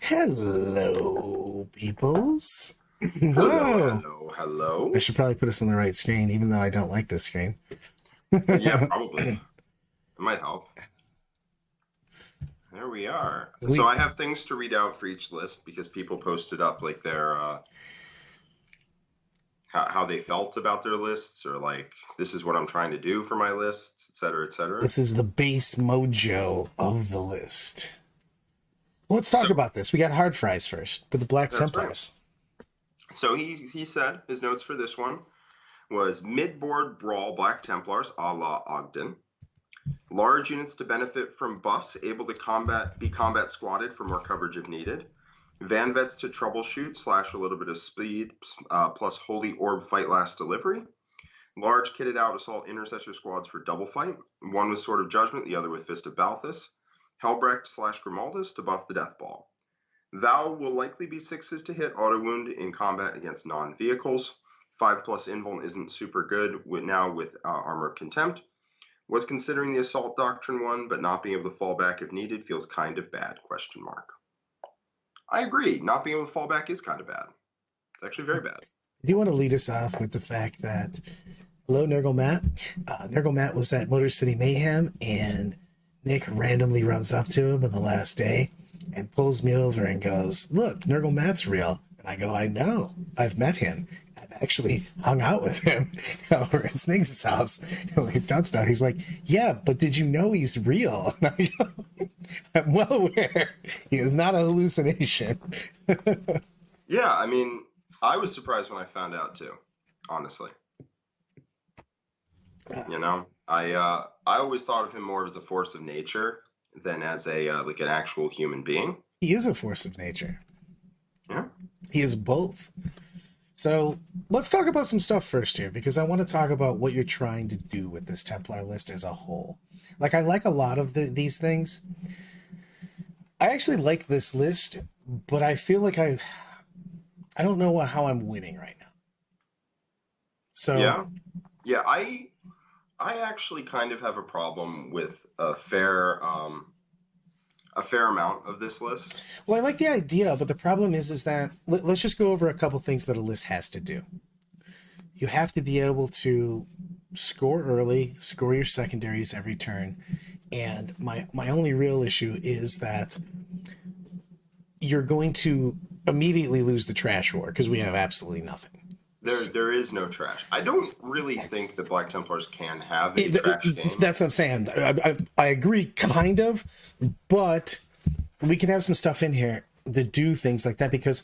Hello, peoples. Hello, Whoa. hello, hello. I should probably put us on the right screen, even though I don't like this screen. Yeah, probably. It might help. There we are. So I have things to read out for each list because people posted up like their how they felt about their lists, or like this is what I'm trying to do for my lists, etc., etc. This is the base mojo of the list. Well, let's talk about this. We got hard fries first with the Black Templars. Right. So he said his notes for this one was mid-board brawl Black Templars a la Ogden. Large units to benefit from buffs, able to be combat squatted for more coverage if needed. Van Vets to troubleshoot / a little bit of speed, plus Holy Orb fight last delivery. Large kitted out assault intercessor squads for double fight. One with Sword of Judgment, the other with Fist of Balthus. Helbrecht / Grimaldus to buff the Death Ball. Vow will likely be 6s to hit auto wound in combat against non-vehicles. 5+ invuln isn't super good now with Armor of Contempt. Was considering the Assault Doctrine one, but not being able to fall back if needed feels kind of bad, ? I agree. Not being able to fall back is kind of bad. It's actually very bad. I do want to lead us off with the fact that, hello, Nurgle Matt. Nurgle Matt was at Motor City Mayhem, and Nick randomly runs up to him on the last day and pulls me over and goes, look, Nurgle Matt's real. And I go, I know. I've met him. I've actually hung out with him over at Sniggs' house. And we've done stuff. He's like, yeah, but did you know he's real? And I go, I'm well aware. He is not a hallucination. Yeah, I mean, I was surprised when I found out too, honestly. You know, I always thought of him more as a force of nature than as a like an actual human being. He is a force of nature. Yeah. He is both. So let's talk about some stuff first here, because I want to talk about what you're trying to do with this Templar list as a whole. Like, I like a lot of these things. I actually like this list, but I feel like I don't know how I'm winning right now. So yeah, I actually kind of have a problem with a fair amount of this list. Well, I like the idea, but the problem is that let's just go over a couple things that a list has to do. You have to be able to score early, score your secondaries every turn, and my only real issue is that you're going to immediately lose the trash war because we have absolutely nothing. There is no trash. I don't really think the Black Templars can have a trash game. That's what I'm saying. I agree, kind of, but we can have some stuff in here that do things like that, because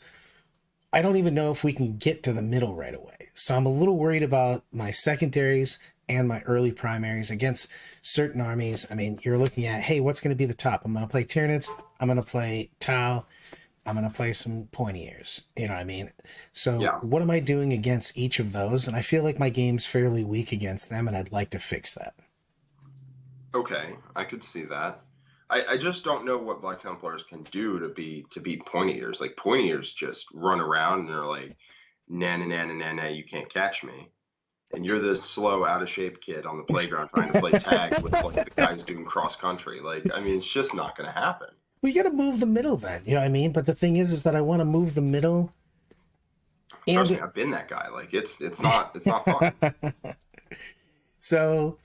I don't even know if we can get to the middle right away. So I'm a little worried about my secondaries and my early primaries against certain armies. I mean, you're looking at, hey, what's going to be the top? I'm going to play Tyranids. I'm going to play Tau. I'm going to play some pointy ears. You know what I mean? So What am I doing against each of those? And I feel like my game's fairly weak against them, and I'd like to fix that. Okay, I could see that. I just don't know what Black Templars can do to beat pointy ears. Like, pointy ears just run around and they're like, nah, nah, nah, nah, nah, you can't catch me. And you're this slow, out-of-shape kid on the playground trying to play tag with like the guys doing cross-country. Like, I mean, it's just not going to happen. We got to move the middle then, you know what I mean? But the thing is that I want to move the middle. And trust me, I've been that guy. Like, it's not fun. So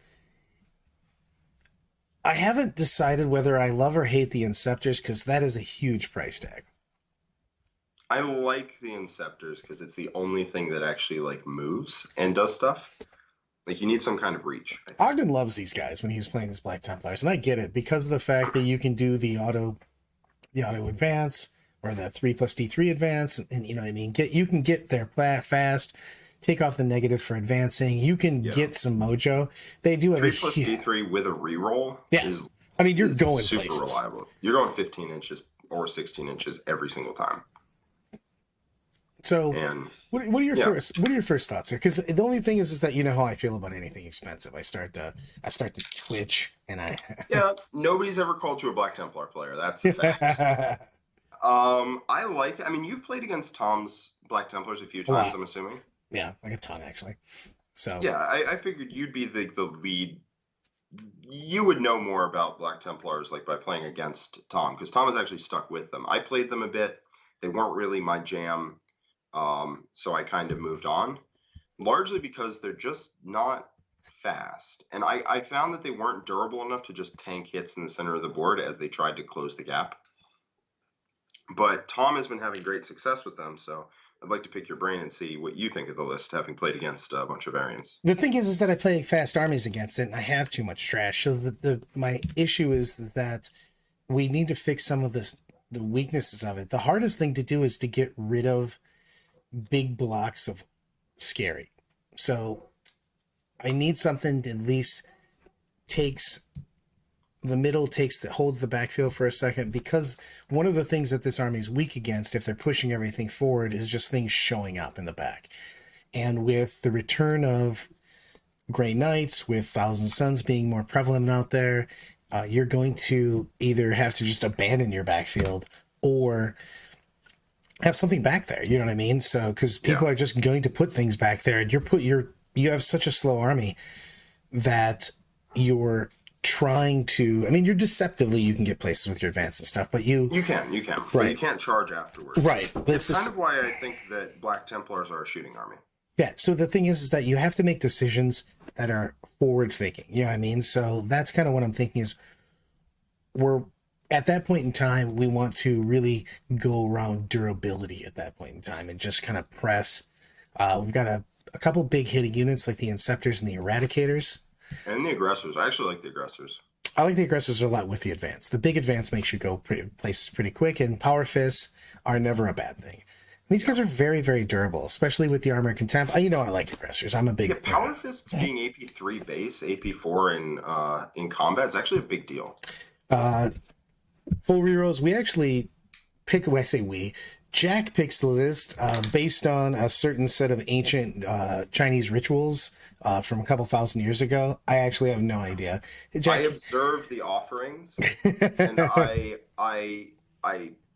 I haven't decided whether I love or hate the Inceptors, because that is a huge price tag. I like the Inceptors because it's the only thing that actually like moves and does stuff. Like, you need some kind of reach. Ogden loves these guys when he was playing his Black Templars, and I get it, because of the fact that you can do the auto advance, or the 3+D3 advance, and you know what I mean. You can get there fast, take off the negative for advancing. You can get some mojo. They do have 3+D3 with a reroll. Yeah, I mean, you're going super places. Reliable. You're going 15 inches or 16 inches every single time. So, And what are your first thoughts here? Because the only thing is that you know how I feel about anything expensive. I start to twitch, and yeah, nobody's ever called you a Black Templar player. That's a fact. I mean, you've played against Tom's Black Templars a few times, I'm assuming. Yeah, like a ton actually. So yeah, I figured you'd be the lead. You would know more about Black Templars like by playing against Tom, because Tom has actually stuck with them. I played them a bit. They weren't really my jam, so I kind of moved on, largely because they're just not fast. And I found that they weren't durable enough to just tank hits in the center of the board as they tried to close the gap. But Tom has been having great success with them, so I'd like to pick your brain and see what you think of the list, having played against a bunch of variants. The thing is that I play fast armies against it, and I have too much trash. So my issue is that we need to fix some of the weaknesses of it. The hardest thing to do is to get rid of big blocks of scary. So I need something that at least takes the middle, holds the backfield for a second, because one of the things that this army is weak against, if they're pushing everything forward, is just things showing up in the back. And with the return of Grey Knights, with Thousand Suns being more prevalent out there, you're going to either have to just abandon your backfield or have something back there. You know what I mean? So, because people are just going to put things back there, and you have such a slow army that you're trying to, I mean, you're deceptively, you can get places with your advance and stuff, but you can, right? But you can't charge afterwards, right? It's kind of why I think that Black Templars are a shooting army. Yeah. So the thing is that you have to make decisions that are forward thinking. You know what I mean? So that's kind of what I'm thinking is we're at that point in time, we want to really go around durability at that point in time and just kind of press. We've got a couple big hitting units like the Inceptors and the Eradicators. And the Aggressors. I actually like the Aggressors. I like the Aggressors a lot with the Advance. The big Advance makes you go places pretty quick, and Power Fists are never a bad thing. And these guys are very, very durable, especially with the Armor Contempt. I like Aggressors. I'm a big... Yeah, Power Fists being AP3 base, AP4 in combat is actually a big deal. Full rerolls, we actually pick... When I say we... Jack picks the list based on a certain set of ancient Chinese rituals from a couple thousand years ago. I actually have no idea. Jack... I observe the offerings and I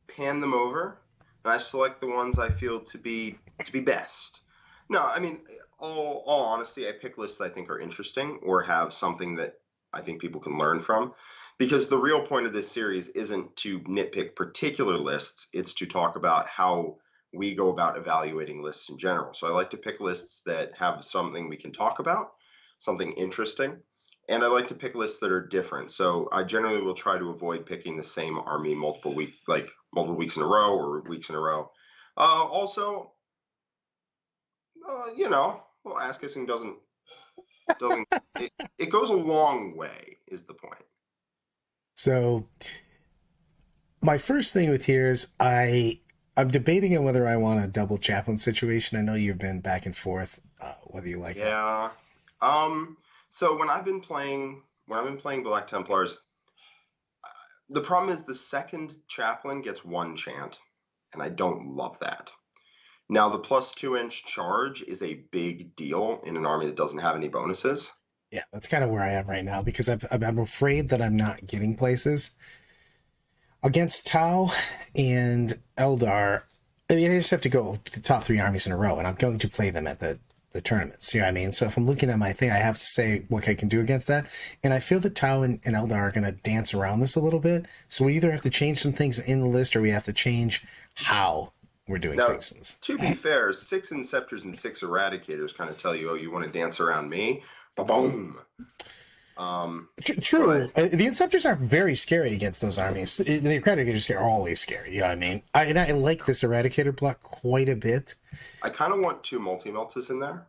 pan them over and I select the ones I feel to be best. No, I mean, all honesty, I pick lists that I think are interesting or have something that I think people can learn from. Because the real point of this series isn't to nitpick particular lists, it's to talk about how we go about evaluating lists in general. So I like to pick lists that have something we can talk about, something interesting, and I like to pick lists that are different. So I generally will try to avoid picking the same army multiple weeks in a row or weeks in a row. Also, ass kissing doesn't it goes a long way is the point. So my first thing with here is I'm debating on whether I want a double chaplain situation. I know you've been back and forth whether you like it. Yeah. So when I've been playing Black Templars, the problem is the second chaplain gets one chant, and I don't love that. Now the plus 2-inch charge is a big deal in an army that doesn't have any bonuses. Yeah, that's kind of where I am right now, because I'm afraid that I'm not getting places. Against Tau and Aeldari, I mean, I just have to go to the top 3 armies in a row, and I'm going to play them at the tournaments. You know what I mean? So if I'm looking at my thing, I have to say what I can do against that. And I feel that Tau and Aeldari are going to dance around this a little bit. So we either have to change some things in the list, or we have to change how we're doing things. To be fair, 6 Inceptors and 6 Eradicators kind of tell you, oh, you want to dance around me? Ba-boom. True. The Inceptors are very scary against those armies. The Eradicators are always scary. You know what I mean? I like this Eradicator block quite a bit. I kind of want 2 multi-meltas in there.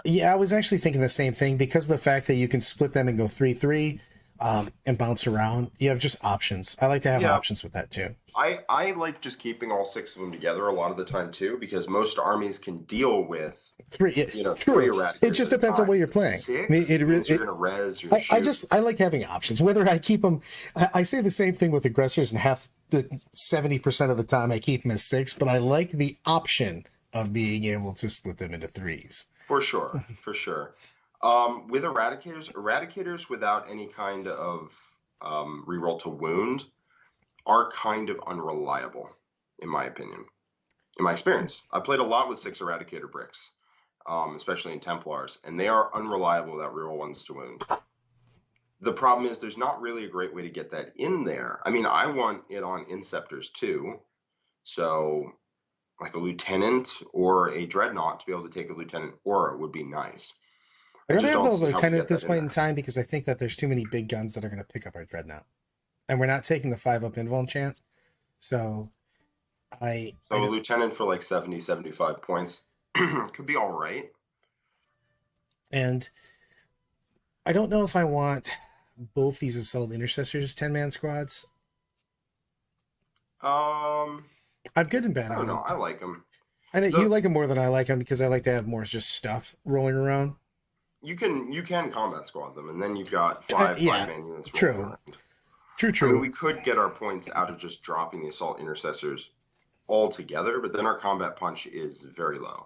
Yeah, I was actually thinking the same thing, because of the fact that you can split them and go 3/3 and bounce around. You have just options. I like to have options with that too. I like just keeping all 6 of them together a lot of the time too, because most armies can deal with 3 Eradicators. It just depends on what you're playing. 6 I mean, you're gonna res your I like having options. Whether I keep them, I say the same thing with Aggressors, and 70% of the time I keep them as 6, but I like the option of being able to split them into threes. For sure, for sure. With eradicators without any kind of reroll to wound are kind of unreliable, in my opinion. In my experience, I played a lot with 6 eradicator bricks, especially in Templars, and they are unreliable without reroll ones to wound. The problem is there's not really a great way to get that in there. I mean, I want it on Inceptors too, so like a lieutenant or a dreadnought to be able to take a lieutenant aura would be nice. I'd rather have the lieutenant at this point in time because I think that there's too many big guns that are going to pick up our dreadnought, and we're not taking the 5-up invuln chance. So a lieutenant for like 70, 75 points could be all right. And I don't know if I want both these assault intercessors 10-man squads. I'm good and bad. I don't know. I like them. I know you like them more than I like them because I like to have more just stuff rolling around. You can combat squad them, and then you've got 5-man units. True. I mean, we could get our points out of just dropping the assault intercessors altogether, but then our combat punch is very low.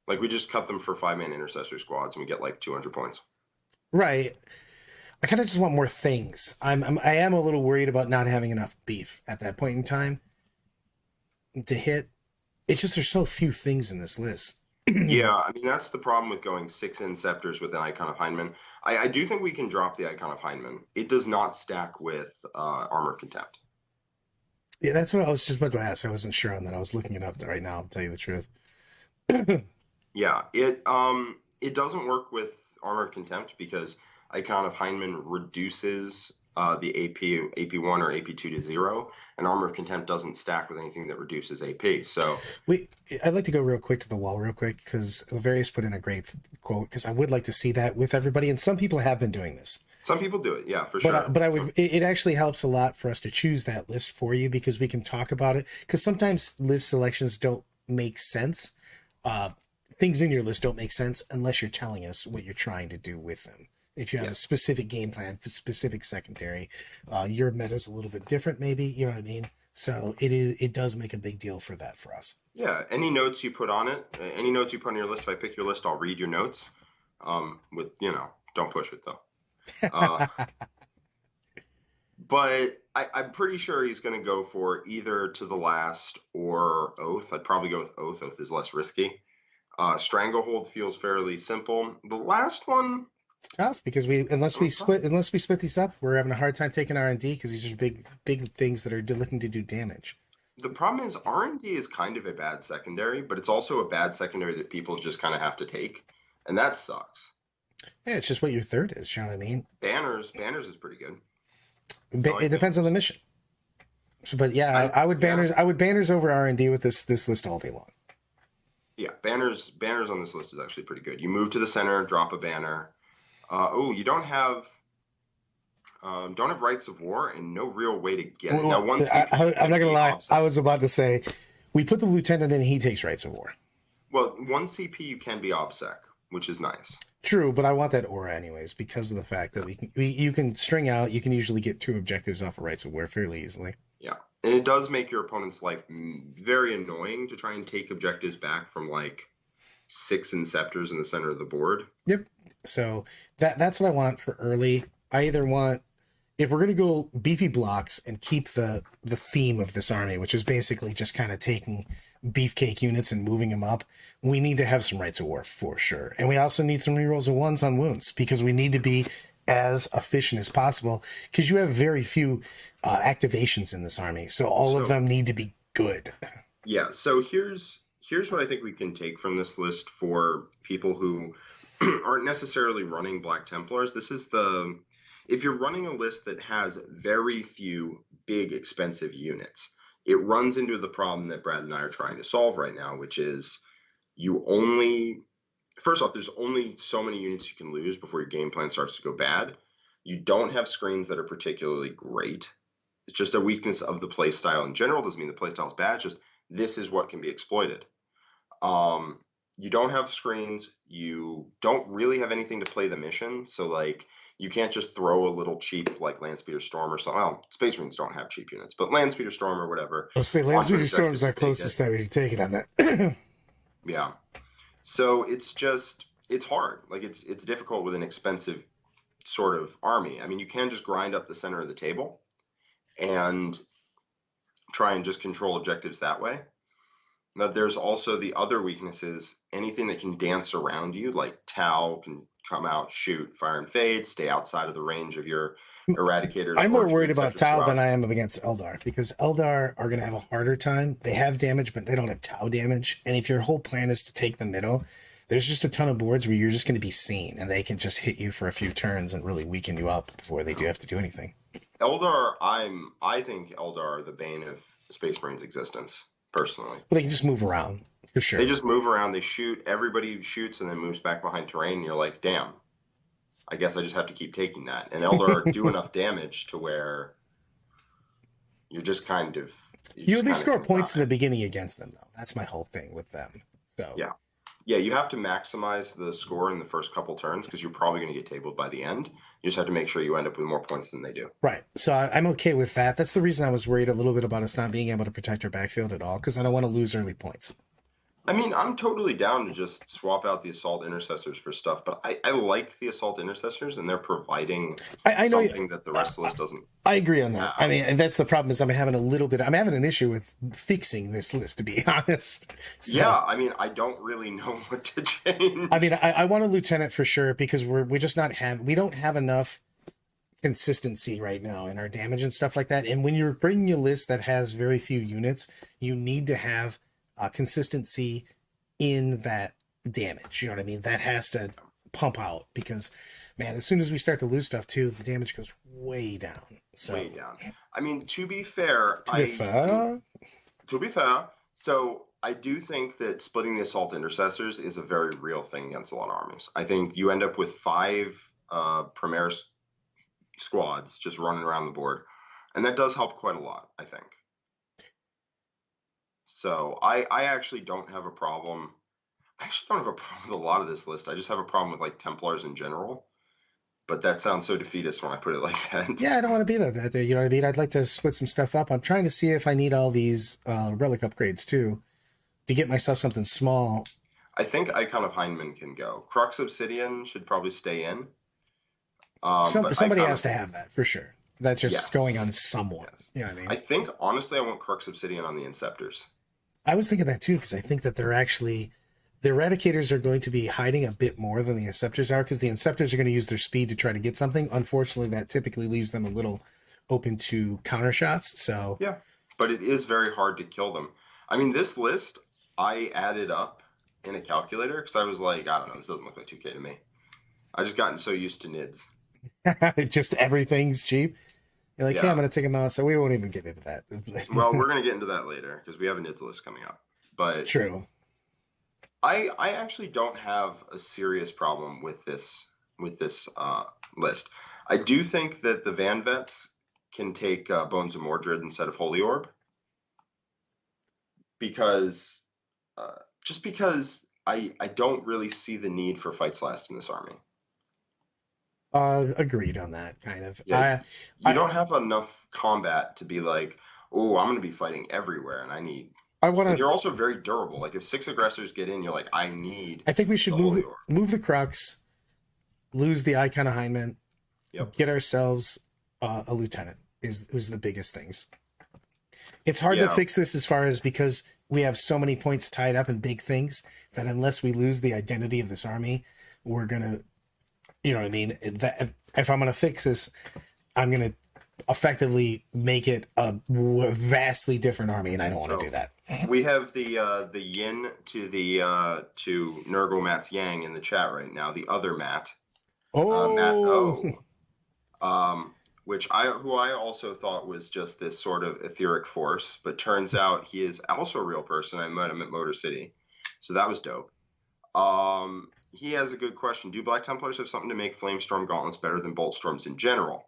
Like, we just cut them for 5-man intercessor squads, and we get like 200 points. Right. I kind of just want more things. I am a little worried about not having enough beef at that point in time to hit. It's just there's so few things in this list. Yeah, I mean, that's the problem with going 6 Inceptors with an Icon of Hindman. I do think we can drop the Icon of Hindman. It does not stack with Armor of Contempt. Yeah, that's what I was just about to ask. I wasn't sure on that. I was looking it up right now, to tell you the truth. Yeah, it doesn't work with Armor of Contempt because Icon of Hindman reduces the AP1 or AP2 to 0, and Armor of Contempt doesn't stack with anything that reduces AP. So I'd like to go real quick to the wall real quick because Laverius put in a great quote because I would like to see that with everybody, and some people have been doing this. Some people do it, yeah, for sure. But I would. It actually helps a lot for us to choose that list for you because we can talk about it. Because sometimes list selections don't make sense. Things in your list don't make sense unless you're telling us what you're trying to do with them. If you have a specific game plan for specific secondary, your meta's a little bit different, maybe. You know what I mean? So it does make a big deal for that for us. Yeah. Any notes you put on it, any notes you put on your list, if I pick your list, I'll read your notes. Don't push it though. But I'm pretty sure he's going to go for either To the Last or Oath. I'd probably go with Oath. Oath is less risky. Stranglehold feels fairly simple. The last one, it's tough because unless we split these up, we're having a hard time taking R&D because these are big things that are looking to do damage. The problem is R&D is kind of a bad secondary, but it's also a bad secondary that people just kind of have to take, and that sucks. Yeah, it's just what your third is. You know what I mean? Banners is pretty good. It depends on the mission. But yeah, I would banners over R&D with this list all day long. Yeah, banners on this list is actually pretty good. You move to the center, drop a banner. You don't have Rights of War and no real way to get it. Now, I'm not gonna lie. I was about to say, we put the lieutenant in, he takes Rights of War. Well, 1 CP you can be OBSEC, which is nice. True, but I want that aura anyways because of the fact that you can string out. You can usually get 2 objectives off of Rights of War fairly easily. Yeah, and it does make your opponent's life very annoying to try and take objectives back from like 6 Inceptors in the center of the board. Yep. So that's what I want for early. I either want, if we're going to go beefy blocks and keep the theme of this army, which is basically just kind of taking beefcake units and moving them up, we need to have some Rights of War for sure. And we also need some rerolls of 1s on wounds because we need to be as efficient as possible because you have very few activations in this army. So all of them need to be good. Yeah. So here's what I think we can take from this list for people who aren't necessarily running Black Templars. If you're running a list that has very few big expensive units, it runs into the problem that Brad and I are trying to solve right now, which is first off, there's only so many units you can lose before your game plan starts to go bad. You don't have screens that are particularly great. It's just a weakness of the playstyle in general. Doesn't mean the playstyle is bad. It's just this is what can be exploited. you don't have screens. You don't really have anything to play the mission. So like you can't just throw a little cheap like Landspeeder Storm or something. Well, Space Marines don't have cheap units, but Landspeeder Storm or whatever. I'll say onto Landspeeder an Storm's objective our to take closest it. that we've taken on that. Yeah. So it's hard. Like it's difficult with an expensive sort of army. I mean, you can just grind up the center of the table and try and just control objectives that way. But there's also the other weaknesses. Anything that can dance around you, like Tau, can come out, shoot, fire and fade, stay outside of the range of your eradicators. I'm or more if you worried about Inceptor Tau than Thrust. I am against Eldar, because Eldar are going to have a harder time. They have damage, but they don't have Tau damage. And if your whole plan is to take the middle, there's just a ton of boards where you're just going to be seen, and they can just hit you for a few turns and really weaken you up before they do have to do anything. Eldar, I think Eldar are the bane of Space Marines' existence, personally. But they can just move around, for sure. They just move around, they shoot, everybody shoots and then moves back behind terrain, and you're like, damn, I guess I just have to keep taking that. And Eldar do enough damage to where you're just kind of... You at least score points in the beginning against them, though. That's my whole thing with them. So yeah. Yeah, you have to maximize the score in the first couple turns because you're probably going to get tabled by the end. You just have to make sure you end up with more points than they do. Right. So I'm okay with that. That's the reason I was worried a little bit about us not being able to protect our backfield at all, because I don't want to lose early points. I mean, I'm totally down to just swap out the Assault Intercessors for stuff, but I like the Assault Intercessors, and they're providing I know something that the rest of the list doesn't. I agree on that. I mean, that's the problem is I'm having an issue with fixing this list, to be honest. So, Yeah, I mean, I don't really know what to change. I mean, I want a lieutenant for sure, because we don't have enough consistency right now in our damage and stuff like that. And when you're bringing a list that has very few units, you need to have consistency in that damage. You know what I mean? That has to pump out, because man, as soon as we start to lose stuff too, the damage goes way down. So Way down. I mean, to be fair, so I do think that splitting the Assault Intercessors is a very real thing against a lot of armies. I think you end up with 5 Premier squads just running around the board, and that does help quite a lot, I think. So I actually don't have a problem. I actually don't have a problem with a lot of this list. I just have a problem with like Templars in general. But that sounds so defeatist when I put it like that. yeah, I don't want to be there. You know what I mean? I'd like to split some stuff up. I'm trying to see if I need all these relic upgrades too, to get myself something small. I think Icon of Heinemann can go. Crux Obsidian should probably stay in. Somebody has to have that for sure. That's just going on someone. Yes. You know what I mean? I think, honestly, I want Crux Obsidian on the Inceptors. I was thinking that too, because I think that the Eradicators are going to be hiding a bit more than the Inceptors are, because the Inceptors are going to use their speed to try to get something. Unfortunately, that typically leaves them a little open to counter shots. So yeah, but it is very hard to kill them. I mean, this list I added up in a calculator because I was like, I don't know, this doesn't look like 2K to me. I just gotten so used to NIDs. just everything's cheap. You're like, hey, I'm going to take them out. So we won't even get into that. Well, we're going to get into that later because we have a NIDs list coming up. But true. I actually don't have a serious problem with this list. I do think that the Van Vets can take Bones of Mordred instead of Holy Orb, because I don't really see the need for Fights Last in this army. Agreed on that, kind of. Yeah, you don't have enough combat to be like, oh, I'm going to be fighting everywhere, and I need. You're also very durable. Like if 6 aggressors get in, you're like, I think we should move the Crux, lose the Icon of Heinemann, get ourselves a lieutenant is the biggest things. It's hard to fix this as far as because we have so many points tied up in big things that unless we lose the identity of this army, we're gonna, you know what I mean? That if I'm gonna fix this, I'm gonna effectively make it a vastly different army, and I don't want to do that. We have the yin to the to Nurgle Matt's Yang in the chat right now. The other Matt, Matt O, who I also thought was just this sort of etheric force, but turns out he is also a real person. I met him at Motor City, so that was dope. He has a good question. Do Black Templars have something to make Flamestorm gauntlets better than Bolt Storms in general?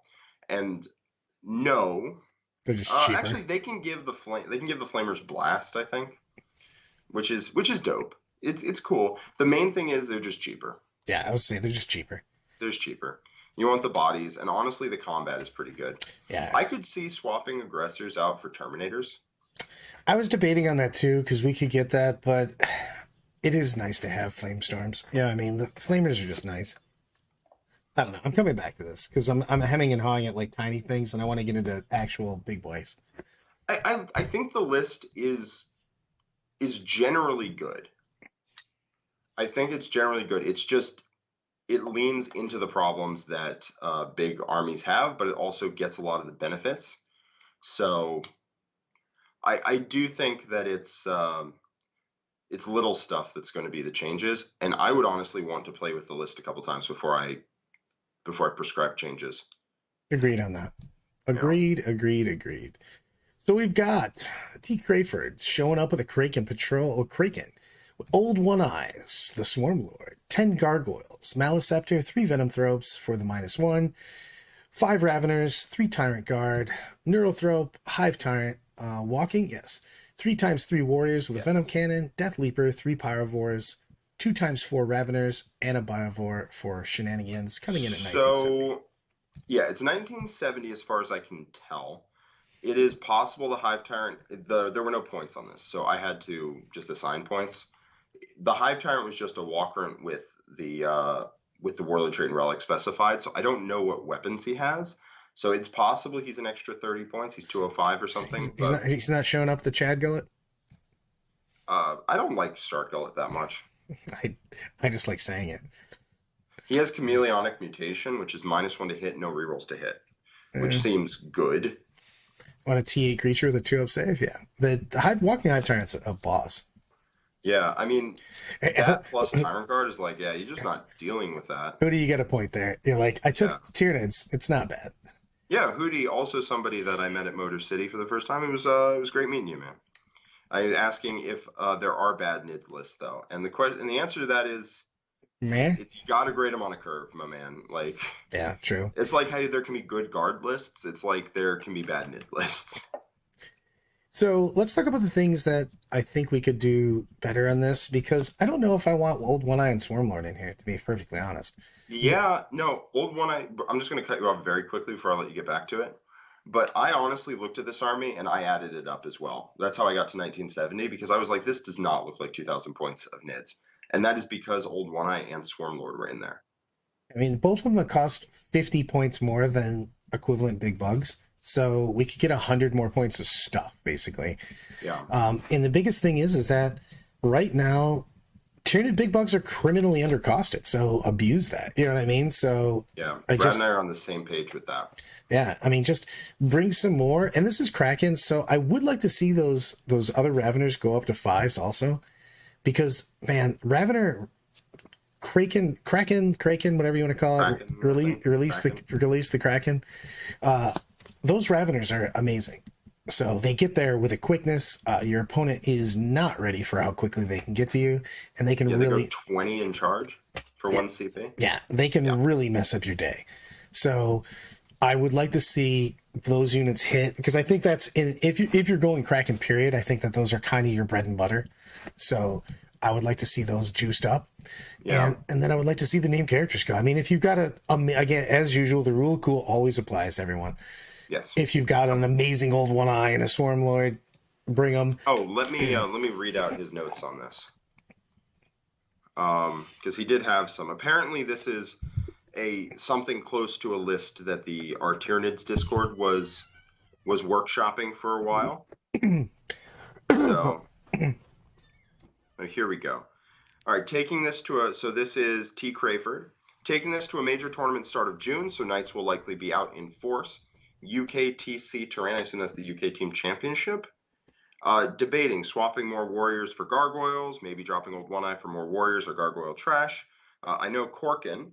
And no, they're just cheaper. Actually, they can give the Flamers Blast, I think, which is dope. it's cool. The main thing is they're just cheaper. Yeah, I would say they're just cheaper. They're just cheaper. You want the bodies, and honestly, the combat is pretty good. Yeah. I could see swapping aggressors out for terminators. I was debating on that too, because we could get that, but it is nice to have flame storms. Yeah, I mean, the flamers are just nice. I don't know. I'm coming back to this because I'm hemming and hawing at like tiny things, and I want to get into actual big boys. I think the list is generally good. I think it's generally good. It's just it leans into the problems that big armies have, but it also gets a lot of the benefits. So I do think that it's little stuff that's going to be the changes, and I would honestly want to play with the list a couple times before I prescribe changes. Agreed on that. Agreed. So we've got T. Crayford showing up with a Kraken patrol, or Kraken, with Old One Eyes, the Swarm Lord, 10 Gargoyles, Maleceptor, 3 Venom Thropes for the -1, 5 Raveners, 3 Tyrant Guard, Neurothrope, Hive Tyrant, Walking, yes, 3x3 Warriors with a Venom Cannon, Death Leaper, 3 Pyrovores, 2x4 Raveners, and a Biovore for shenanigans, coming in at 1970. So, yeah, it's 1970 as far as I can tell. It is possible the Hive Tyrant, there were no points on this, so I had to just assign points. The Hive Tyrant was just a walker with the Warlord trait and Relic specified, so I don't know what weapons he has. So it's possible he's an extra 30 points. He's 205 or something. He's not showing up the Chad Gullet? I don't like Shark Gullet that much. I just like saying it. He has Chameleonic Mutation, which is -1 to hit, no rerolls to hit, which seems good. On a T8 creature with a 2-up save? Yeah. The Walking Hive Tyrant's a boss. Yeah, I mean, that plus Tyrant Guard is like, yeah, you're just not dealing with that. Hootie, you get a point there. You're like, I took Tyranids. It's not bad. Yeah, Hootie, also somebody that I met at Motor City for the first time. It was great meeting you, man. I was asking if there are bad NIDS lists, though. And the answer to that is, man, you gotta grade them on a curve, my man. Like, yeah, true. It's like how there can be good guard lists. It's like there can be bad NID lists. So let's talk about the things that I think we could do better on this, because I don't know if I want Old One Eye and Swarmlord in here, to be perfectly honest. Yeah, no, Old One Eye, I'm just going to cut you off very quickly before I let you get back to it. But I honestly looked at this army and I added it up as well. That's how I got to 1970, because I was like, this does not look like 2,000 points of NIDs. And that is because Old One Eye and Swarmlord were in there. I mean, both of them cost 50 points more than equivalent big bugs. So we could get 100 more points of stuff, basically. Yeah. And the biggest thing is that right now, Tyranid big bugs are criminally undercosted. So abuse that. You know what I mean? So yeah, Brad and I are on the same page with that. Yeah, I mean, just bring some more. And this is Kraken, so I would like to see those other Raveners go up to 5s also, because man, Ravener, Kraken, whatever you want to call it, release the Kraken. Those Raveners are amazing. So they get there with a quickness. Your opponent is not ready for how quickly they can get to you, and they can really go 20 in charge for 1 CP. Yeah, they can really mess up your day. So I would like to see those units hit, because I think that's if you're going Kraken period, I think that those are kind of your bread and butter. So I would like to see those juiced up. Yeah. And then I would like to see the named characters go. I mean, if you've got again, as usual, the rule of cool always applies to everyone. Yes. If you've got an amazing Old One Eye and a Swarmlord, bring them. Oh, let me read out his notes on this. Because he did have some. Apparently, this is something close to a list that our Tyranids Discord was workshopping for a while. So here we go. All right, taking this so this is T. Crayford. Taking this to a major tournament start of June, so Knights will likely be out in force. UKTC Terrain, I assume that's the UK Team Championship. Debating swapping more Warriors for Gargoyles, maybe dropping Old One Eye for more Warriors or Gargoyle trash. I know Corkin,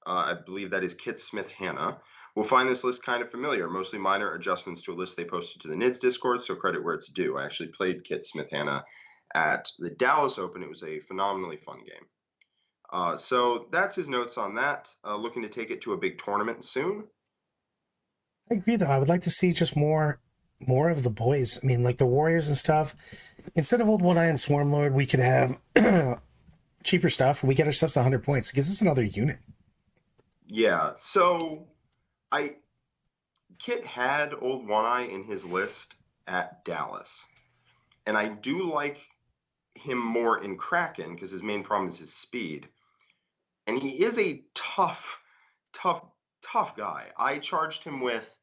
I believe that is Kit Smith Hannah, will find this list kind of familiar, mostly minor adjustments to a list they posted to the NIDS Discord, so credit where it's due. I actually played Kit Smith Hannah at the Dallas Open. It was a phenomenally fun game. So that's his notes on that. Looking to take it to a big tournament soon. I agree, though. I would like to see just more more of the boys. I mean, like the warriors and stuff. Instead of Old One Eye and Swarmlord, we could have cheaper stuff. We get ourselves 100 points. It gives us another unit. Yeah. So I Kit had Old One Eye in his list at Dallas, and I do like him more in Kraken because his main problem is his speed, and he is a tough guy. I charged him with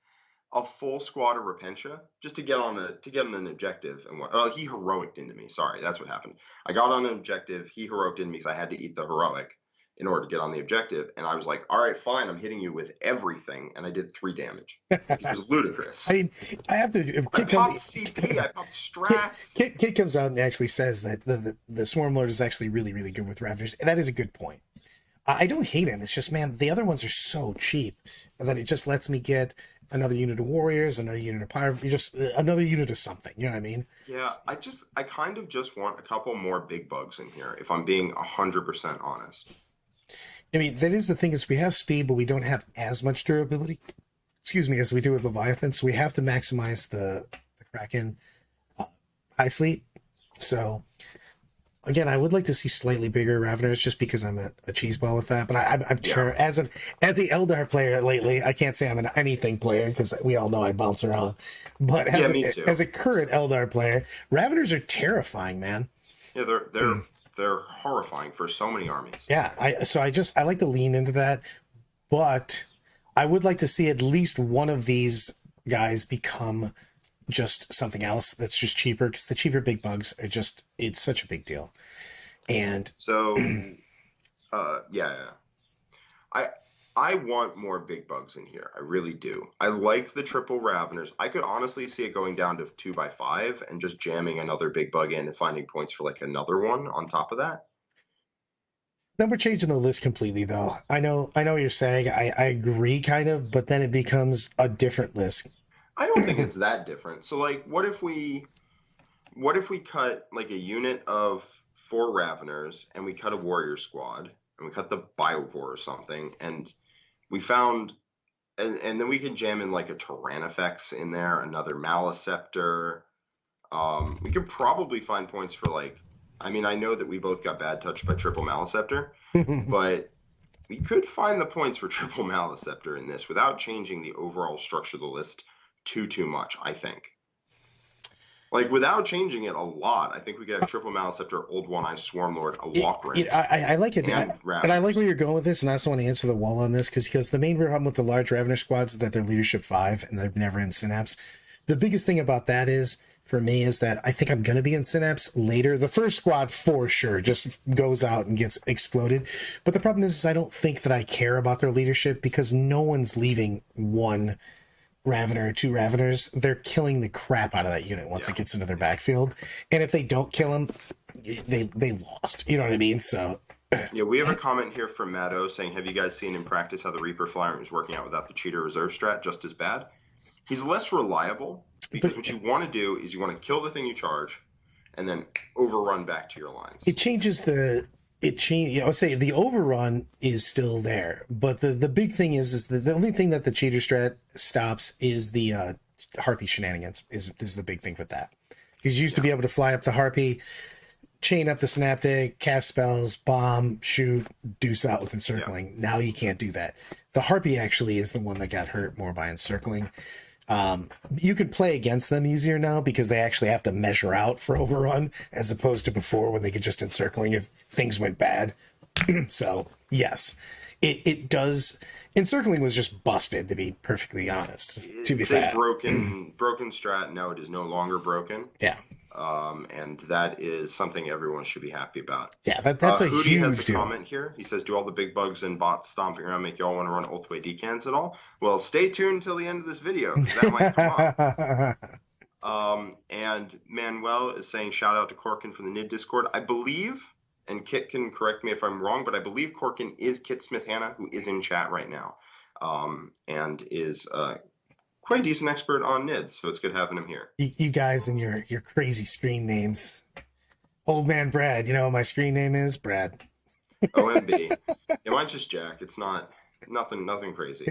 a full squad of Repentia just to get on an objective, and he heroicked into me. Sorry, that's what happened. I got on an objective. He heroicked into me because I had to eat the heroic in order to get on the objective, and I was like, "All right, fine. I'm hitting you with everything," and I did 3 damage. It was ludicrous. I mean, I have to. I popped CP. I popped strats. Kit comes out and actually says that the Swarmlord is actually really, really good with Ravagers, and that is a good point. I don't hate him. It's just, man, the other ones are so cheap that it just lets me get another unit of warriors, another unit of pirate, just another unit of something. You know what I mean? Yeah, I kind of just want a couple more big bugs in here, if I'm being 100% honest. I mean, that is the thing, is we have speed, but we don't have as much durability, as we do with Leviathan. So we have to maximize the Kraken high fleet. So again, I would like to see slightly bigger Raveners just because I'm a cheeseball with that. But I'm terrible as the Eldar player lately. I can't say I'm an anything player because we all know I bounce around. But as a current Eldar player, Raveners are terrifying, man. Yeah, they're horrifying for so many armies. Yeah, I like to lean into that, but I would like to see at least one of these guys become just something else that's just cheaper, because the cheaper big bugs are just, it's such a big deal. And so yeah. I want more big bugs in here. I really do. I like the triple Raveners. I could honestly see it going down to 2x5 and just jamming another big bug in and finding points for like another one on top of that. Then we're changing the list completely, though. I know what you're saying. I agree, kind of, but then it becomes a different list. I don't think it's that different. So, like, what if we cut like a unit of 4 Raveners and we cut a warrior squad and we cut the Biovore or something, and we found, and then we can jam in like a Tyrannifex in there, another Maleceptor. We could probably find points for like, I mean, I know that we both got bad touched by triple Maleceptor, but we could find the points for triple Maleceptor in this without changing the overall structure of the list too much, I think. Like, without changing it a lot, I think we could have triple Maleceptor, Old One Eye, Swarmlord, a Walk Ring. I like it, and I like where you're going with this, and I also want to answer the wall on this, because the main problem with the large Ravener squads is that they're leadership 5, and they're never in Synapse. The biggest thing about that is, for me, is that I think I'm going to be in Synapse later. The first squad, for sure, just goes out and gets exploded. But the problem is I don't think that I care about their leadership, because no one's leaving 1 Ravener or 2 Raveners. They're killing the crap out of that unit once it gets into their backfield. And if they don't kill them, they lost. You know what I mean? So yeah, we have a comment here from Matto saying, have you guys seen in practice how the Reaper Flyer is working out without the cheater reserve strat just as bad? He's less reliable, because what you want to do is you want to kill the thing you charge and then overrun back to your lines. I would say the overrun is still there, but the big thing is that the only thing that the cheater strat stops is the Harpy shenanigans is the big thing with that. Because you used to be able to fly up the Harpy, chain up the Synaptic, cast spells, bomb, shoot, deuce out with encircling. Yeah. Now you can't do that. The Harpy actually is the one that got hurt more by encircling. You could play against them easier now because they actually have to measure out for overrun, as opposed to before when they could just encircling if things went bad. So yes, it does. Encircling was just busted, to be perfectly honest. To be fair, broken strat. No, it is no longer broken. Yeah. And that is something everyone should be happy about. Yeah, that's a Hootie huge has a deal. comment here. He says, do all the big bugs and bots stomping around make y'all want to run Ulthway decans at all? Well, stay tuned until the end of this video, because that might come up. And Manuel is saying, shout out to Corkin from the NID Discord. I believe, and Kit can correct me if I'm wrong, but I believe Corkin is Kit Smith-Hanna, who is in chat right now, and is quite a decent expert on NIDs, so it's good having him here. You guys and your crazy screen names. Old Man Brad, you know what my screen name is? Brad. OMB. Yeah, mine's just Jack. It's not Nothing crazy.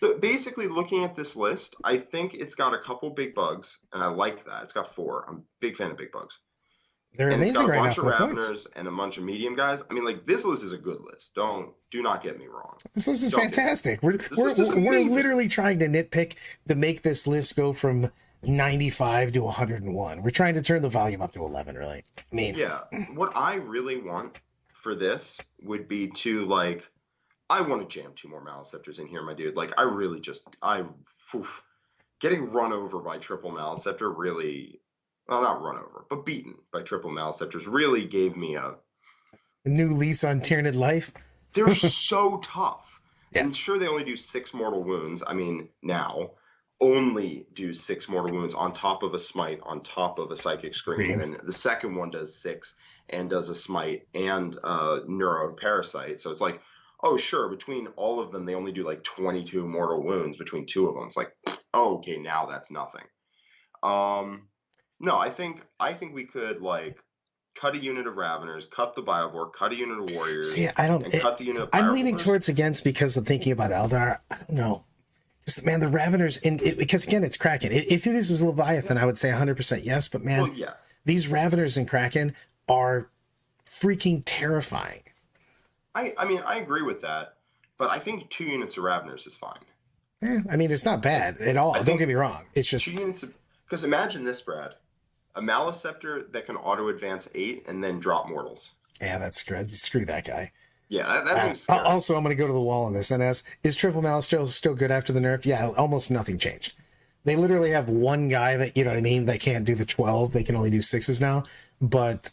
So basically, looking at this list, I think it's got a couple big bugs, and I like that. It's got 4. I'm a big fan of big bugs. They're And it's got amazing a right now bunch for of the points. Raveners and a bunch of medium guys. I mean, like, this list is a good list. Do not get me wrong. This list is Don't get me wrong. fantastic. We're This we're list is we're amazing. literally trying to nitpick to make this list go from 95 to 101. We're trying to turn the volume up to 11, really. I mean, Yeah. What I really want for this would be to, like, I want to jam 2 more Maleceptors in here, my dude. Like, I really just, oof. Getting run over by triple Maleceptor really, well, not run over, but beaten by triple Maleceptors really gave me a new lease on Tyranid life. They're so tough. Yeah. And sure, they only do 6 mortal wounds. I mean, now only do 6 mortal wounds on top of a smite, on top of a psychic scream, and the second one does 6 and does a smite and a neuro parasite. So it's like, oh sure, between all of them they only do like 22 mortal wounds between 2 of them. It's like, oh, okay, now that's nothing. No, I think we could, like, cut a unit of Raveners, cut the Biovore, cut a unit of Warriors. See, I don't. Cut the unit of I'm leaning Pyrevores. towards against because I'm thinking about Eldar. I don't know. Man, the Raveners, because again, it's Kraken. If this was Leviathan, I would say 100% yes. But man, Well, yeah. These Raveners and Kraken are freaking terrifying. I mean, I agree with that, but I think 2 units of Raveners is fine. I mean, it's not bad at all. Don't get me wrong. It's just 2 units of, because imagine this, Brad. A Maleceptor that can auto advance 8 and then drop mortals. Yeah, that's good. Screw that guy. Yeah, that thing's scary. Also, I'm going to go to the wall on this. NS, is Triple Mal still good after the nerf? Yeah, almost nothing changed. They literally have one guy that, you know what I mean, that can't do the 12. They can only do 6s now. But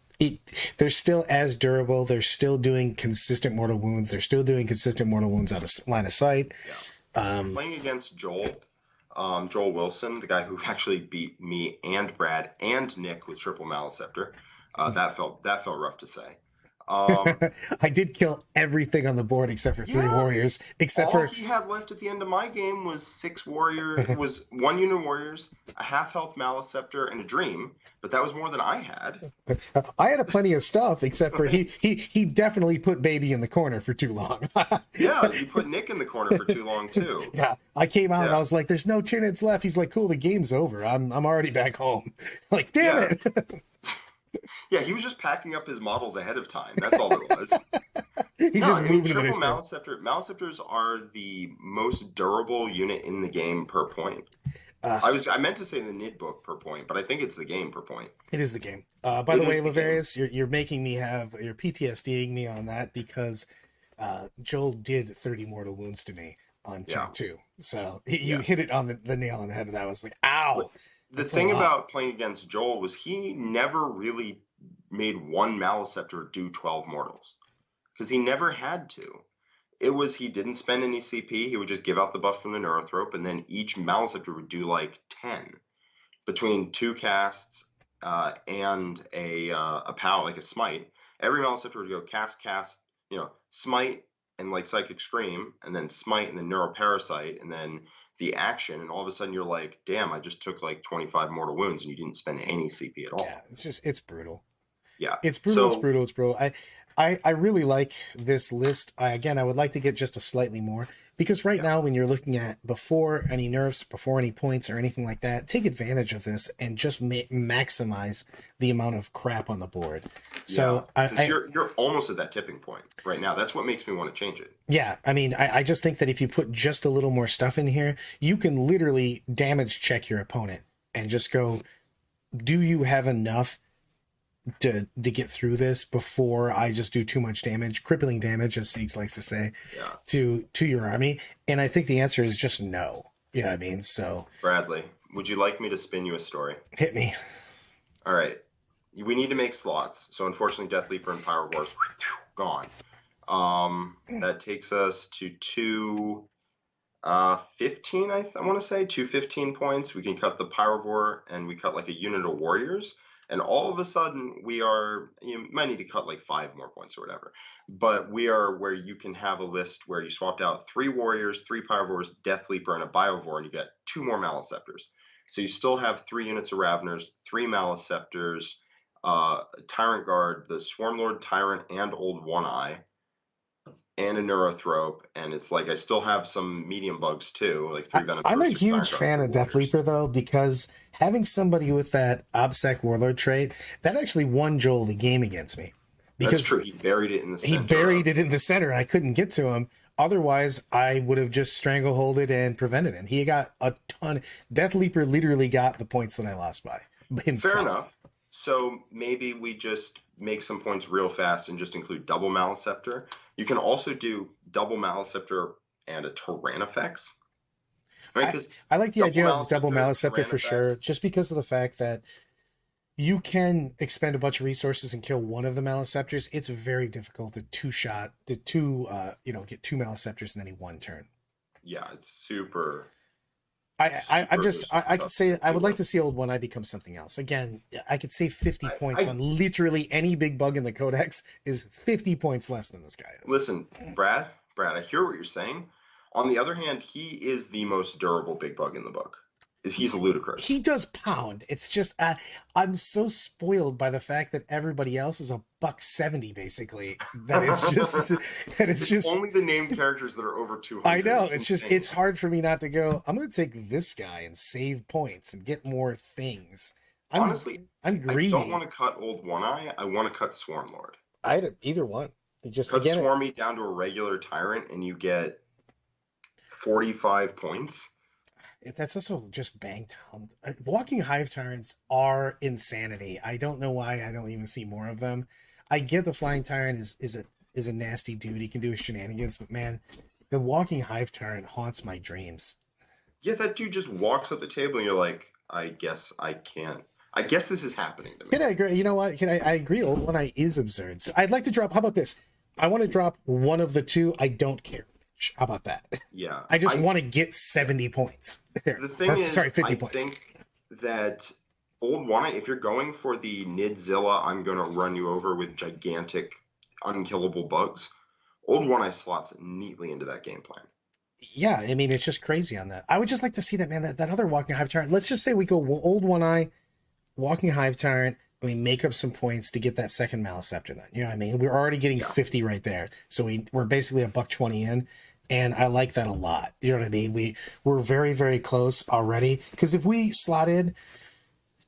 they're still as durable. They're still doing consistent mortal wounds. They're still doing consistent mortal wounds out of line of sight. Yeah. Playing against Joel Wilson, the guy who actually beat me and Brad and Nick with triple Maleceptor, that felt rough to say. I did kill everything on the board except for 3 warriors. All he had left at the end of my game was 6 warriors, was 1 unit of warriors, a half health Maleceptor, and a dream. But that was more than I had. I had plenty of stuff, except for he definitely put baby in the corner for too long. Yeah, you put Nick in the corner for too long too. Yeah, I came out and I was like, "There's no Tyranids left." He's like, "Cool, the game's over. I'm already back home." Like, damn it. Yeah, he was just packing up his models ahead of time. That's all it was. He's just moving to the next thing. Maleceptors are the most durable unit in the game per point. I meant to say the NID book per point, but I think it's the game per point. It is the game. By the way, Lavarius, you're making me you're PTSDing me on that because Joel did 30 mortal wounds to me on turn 2. So you hit it on the nail on the head, and I was like, ow. The thing about playing against Joel was he never really made one Maleceptor do 12 mortals because he never had to. It was he didn't spend any CP. He would just give out the buff from the Neurothrope, and then each Maleceptor would do like 10 between 2 casts and a POW, like a smite. Every Maleceptor would go cast, smite, and like Psychic Scream, and then smite, and then Neuroparasite, and then the action, and all of a sudden you're like, damn, I just took like 25 mortal wounds, and you didn't spend any CP at all. Yeah, it's brutal. Yeah, it's brutal. It's brutal. I really like this list. I would like to get just a slightly more, because right now when you're looking at before any nerfs, before any points or anything like that, take advantage of this and just maximize the amount of crap on the board. So you're almost at that tipping point right now. That's what makes me want to change it. Yeah, I mean, I just think that if you put just a little more stuff in here, you can literally damage check your opponent and just go, do you have enough to get through this before I just do too much damage, crippling damage, as Siegs likes to say, to your army? And I think the answer is just no. You know what I mean? So, Bradley, would you like me to spin you a story? Hit me. All right. We need to make slots. So unfortunately, Death Leaper and Power War gone. That takes us to 215, I want to say 215 points. We can cut the Pyrivore and we cut like a unit of warriors. And all of a sudden, you might need to cut like 5 more points or whatever. But we are where you can have a list where you swapped out 3 warriors, 3 Pyrivores, Death Leaper, and a Biovore, and you get 2 more Maleceptors. So you still have 3 units of Raveners, 3 Maleceptors, Tyrant Guard, the Swarmlord, Tyrant, and Old One Eye. and a Neurothrope, and it's like I still have some medium bugs too, like 3 Venom I'm a Tourists, huge fan of Death Leaper though, because having somebody with that OBSEC Warlord trait, that actually won Joel the game against me. That's Because true. He buried it in the he center. buried it in the center and I couldn't get to him. Otherwise, I would have just strangleholded and prevented him. He got a ton. Death Leaper literally got the points that I lost by himself. Fair enough. So maybe we just make some points real fast and just include double Maleceptor. You can also do double Maleceptor and a Tyrannifex. Right? I like the idea of double Maleceptor Maleceptor for sure, just because of the fact that you can expend a bunch of resources and kill one of the Maleceptors. It's very difficult to get two Maleceptors in any one turn. Yeah, it's super. I could say I would like to see Old One Eye become something else. Again, I could save 50 points on literally any big bug in the Codex is 50 points less than this guy is. Listen, Brad, I hear what you're saying. On the other hand, he is the most durable big bug in the book. He's ludicrous. He does pound. It's just I'm so spoiled by the fact that everybody else is $170 basically. That it's just only the named characters that are over 200. I know. It's hard for me not to go. I'm going to take this guy and save points and get more things. Honestly, I'm greedy. I don't want to cut Old One Eye. I want to cut Swarm Lord. Either one. Just cut Swarmy down to a regular Tyrant, and you get 45 points. That's also just bang down. Walking Hive Tyrants are insanity. I don't know why I don't even see more of them. I get the Flying Tyrant is a nasty dude. He can do shenanigans, but man, the Walking Hive Tyrant haunts my dreams. Yeah, that dude just walks up the table and you're like, I guess I can't. I guess this is happening to me. Can I agree? You know what? I agree. Old One Eye is absurd. So I'd like to drop. How about this? I want to drop one of the two. I don't care. How about that? Yeah. I just want to get 70 points. The thing is, 50 I points. think that Old One Eye, if you're going for the Nidzilla, I'm going to run you over with gigantic, unkillable bugs, Old One Eye slots neatly into that game plan. Yeah, I mean, it's just crazy on that. I would just like to see that, man, that other Walking Hive Tyrant. Let's just say we go Old One Eye, Walking Hive Tyrant, and we make up some points to get that second Maleceptor then. You know what I mean? We're already getting 50 right there. So we're basically $120 in. And I like that a lot. You know what I mean? We're very, very close already. Because if we slot in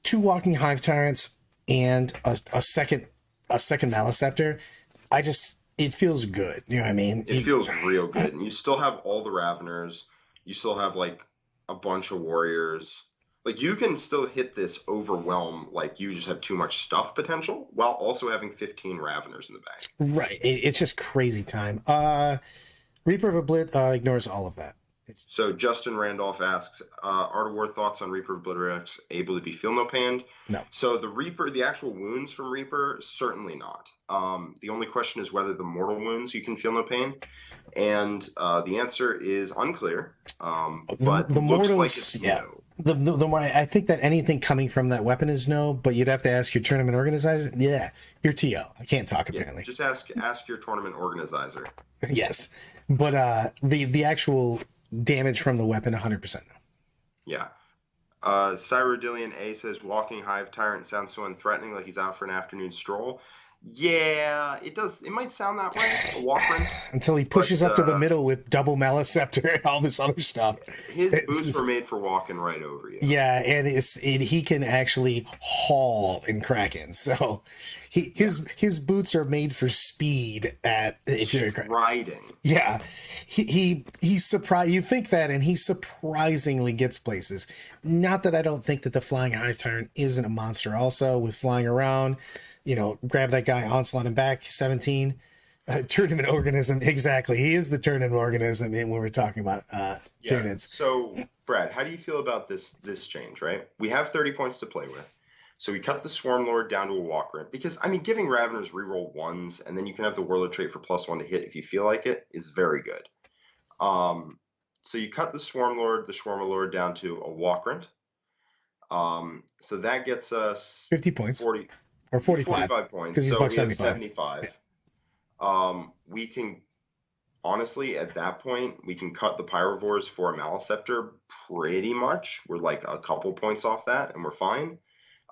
2 Walking Hive Tyrants and a second Maleceptor, it feels good. You know what I mean? It feels real good. And you still have all the Raveners. You still have like a bunch of Warriors. Like you can still hit this overwhelm, like you just have too much stuff potential, while also having 15 Raveners in the bag. Right. It's just crazy time. Reaper of Oblit ignores all of that. So Justin Randolph asks, Art of War thoughts on Reaper of Obliterax able to be feel no panned? No. So the Reaper, the actual wounds from Reaper, certainly not. The only question is whether the mortal wounds you can feel no pain. And the answer is unclear. But the looks mortals, like it's no. The more I think that anything coming from that weapon is no, but you'd have to ask your tournament organizer. Yeah, your TO. I can't talk apparently. Just ask your tournament organizer. Yes, but the actual damage from the weapon, 100% no. Yeah. Cyrudillion A says Walking Hive Tyrant sounds so unthreatening, like he's out for an afternoon stroll. Yeah, it does. It might sound that way, a Walkrent. Until he pushes up to the middle with double Maleceptor and all this other stuff. His boots were made for walking right over you. Yeah, and he can actually haul in Kraken. So his boots are made for speed if you're riding. Yeah. He's surprised. You think that, and he surprisingly gets places. Not that I don't think that the Flying Hive Tyrant isn't a monster also with flying around. You know, grab that guy, onslaught him back, 17. Tournament organism, exactly. He is the tournament organism when we're talking about Tyranids. So, Brad, how do you feel about this change, right? We have 30 points to play with. So we cut the Swarm Lord down to a Walkrent. Because, I mean, giving Raveners reroll 1s, and then you can have the Warlord trait for +1 to hit if you feel like it, is very good. So you cut the Swarm Lord down to a Walkrent. So that gets us 50 points. 40 or 45 points. Because he's so $175. 75. We can, honestly, at that point, we can cut the Pyrovores for a Maleceptor pretty much. We're like a couple points off that, and we're fine.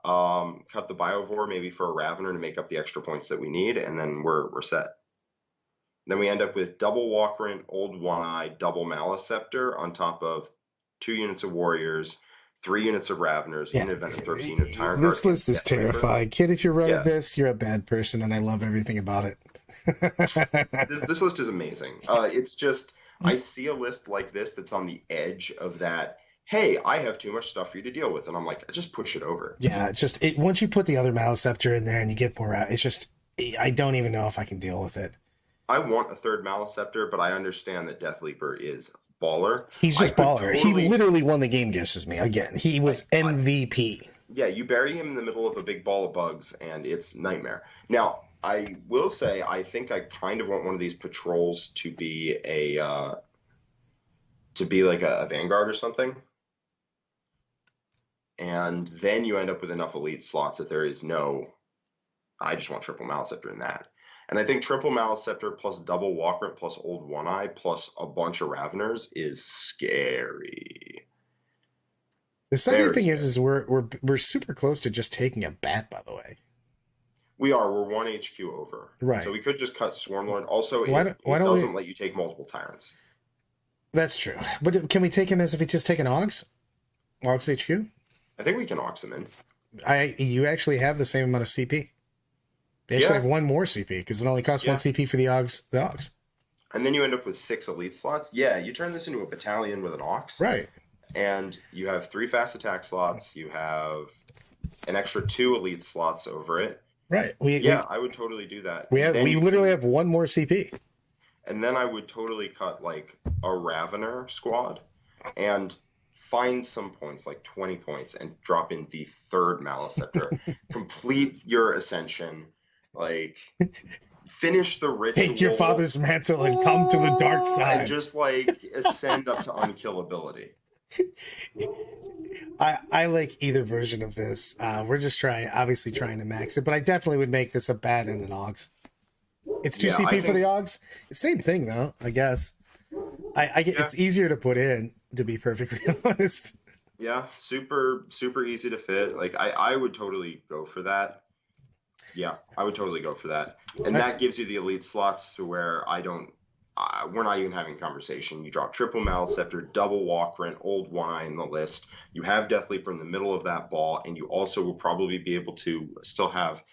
Cut the Biovore maybe for a Ravener to make up the extra points that we need, and then we're set. Then we end up with double Walkrent, Old One-Eye, double Maleceptor on top of 2 units of Warriors, 3 units of Raveners, Yeah. unit event of 13 of Tyrant This Guard, list is Death Reaper. terrifying. Kid, if you're running Yeah. this, you're a bad person, and I love everything about it. This list is amazing. It's just, I see a list like this that's on the edge of that, hey, I have too much stuff for you to deal with. And I'm like, just push it over. Yeah, once you put the other Maleceptor in there and you get more out, it's just, I don't even know if I can deal with it. I want a third Maleceptor, but I understand that Death Leaper is baller. He's just baller. He literally won the game against me again. He was MVP. Yeah, you bury him in the middle of a big ball of bugs, and it's nightmare. Now, I will say, I think I kind of want one of these patrols to be like a Vanguard or something. And then you end up with enough elite slots that there is no, I just want triple Maleceptor in that. And I think triple Maleceptor plus double Walkrent plus Old One-Eye plus a bunch of Raveners is scary. The second thing is we're super close to just taking a bat, by the way. We are. We're 1 HQ over. Right. So we could just cut Swarmlord. Also, why it don't doesn't let you take multiple Tyrants. That's true. But can we take him as if he just taken Augs? Augs HQ? I think we can Ox him in. You actually have the same amount of CP. You actually have one more CP because it only costs 1 CP for the Augs. And then you end up with 6 elite slots. Yeah, you turn this into a battalion with an Ox. Right. And you have 3 fast attack slots. You have an extra 2 elite slots over it. Right. I would totally do that. We literally have 1 more CP. And then I would totally cut like a Ravener squad and find some points, like 20 points, and drop in the third Maleceptor. Complete your ascension. Like, finish the ritual. Take your father's mantle and come to the dark side. And just, like, ascend up to unkillability. I like either version of this. We're just obviously trying to max it, but I definitely would make this a bat and an Augs. It's 2 CP for the Augs. Same thing, though, I guess. It's easier to put in, to be perfectly honest. Yeah, super easy to fit. Like, I would totally go for that. Yeah, I would totally go for that. And that gives you the elite slots to where we're not even having a conversation. You drop triple Maleceptor, double Walkrent, Old One-Eye in the list. You have Death Leaper in the middle of that ball, and you also will probably be able to still have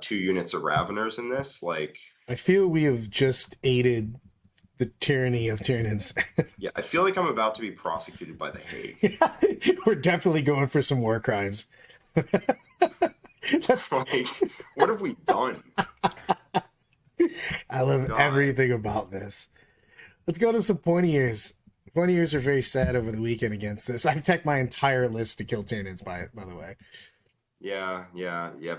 2 units of Raveners in this. Like, I feel we have just aided the tyranny of Tyranids. Yeah, I feel like I'm about to be prosecuted by the Hague. We're definitely going for some war crimes. That's like, what have we done? I love everything about this. Let's go to some pointy ears. Pointy ears are very sad over the weekend against this. I've checked my entire list to kill Tyranids by the way. Yeah.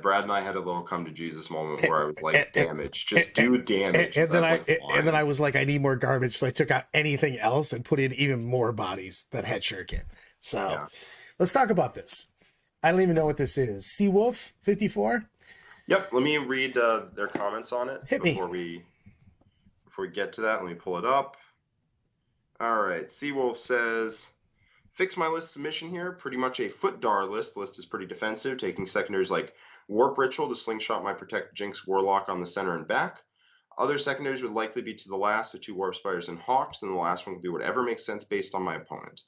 Brad and I had a little come to Jesus moment where I was like, damage, just do damage. And then I was like, I need more garbage, so I took out anything else and put in even more bodies that had Shuriken. So let's talk about this. I don't even know what this is. Seawolf 54. Yep. Let me read their comments on it before we get to that. Let me pull it up. All right. Seawolf says, fix my list submission here. Pretty much a footdar list. The list is pretty defensive, taking secondaries like Warp Ritual to slingshot my Protect Jinx Warlock on the center and back. Other secondaries would likely be to the last with 2 Warp Spiders and Hawks, and the last one would be whatever makes sense based on my opponent.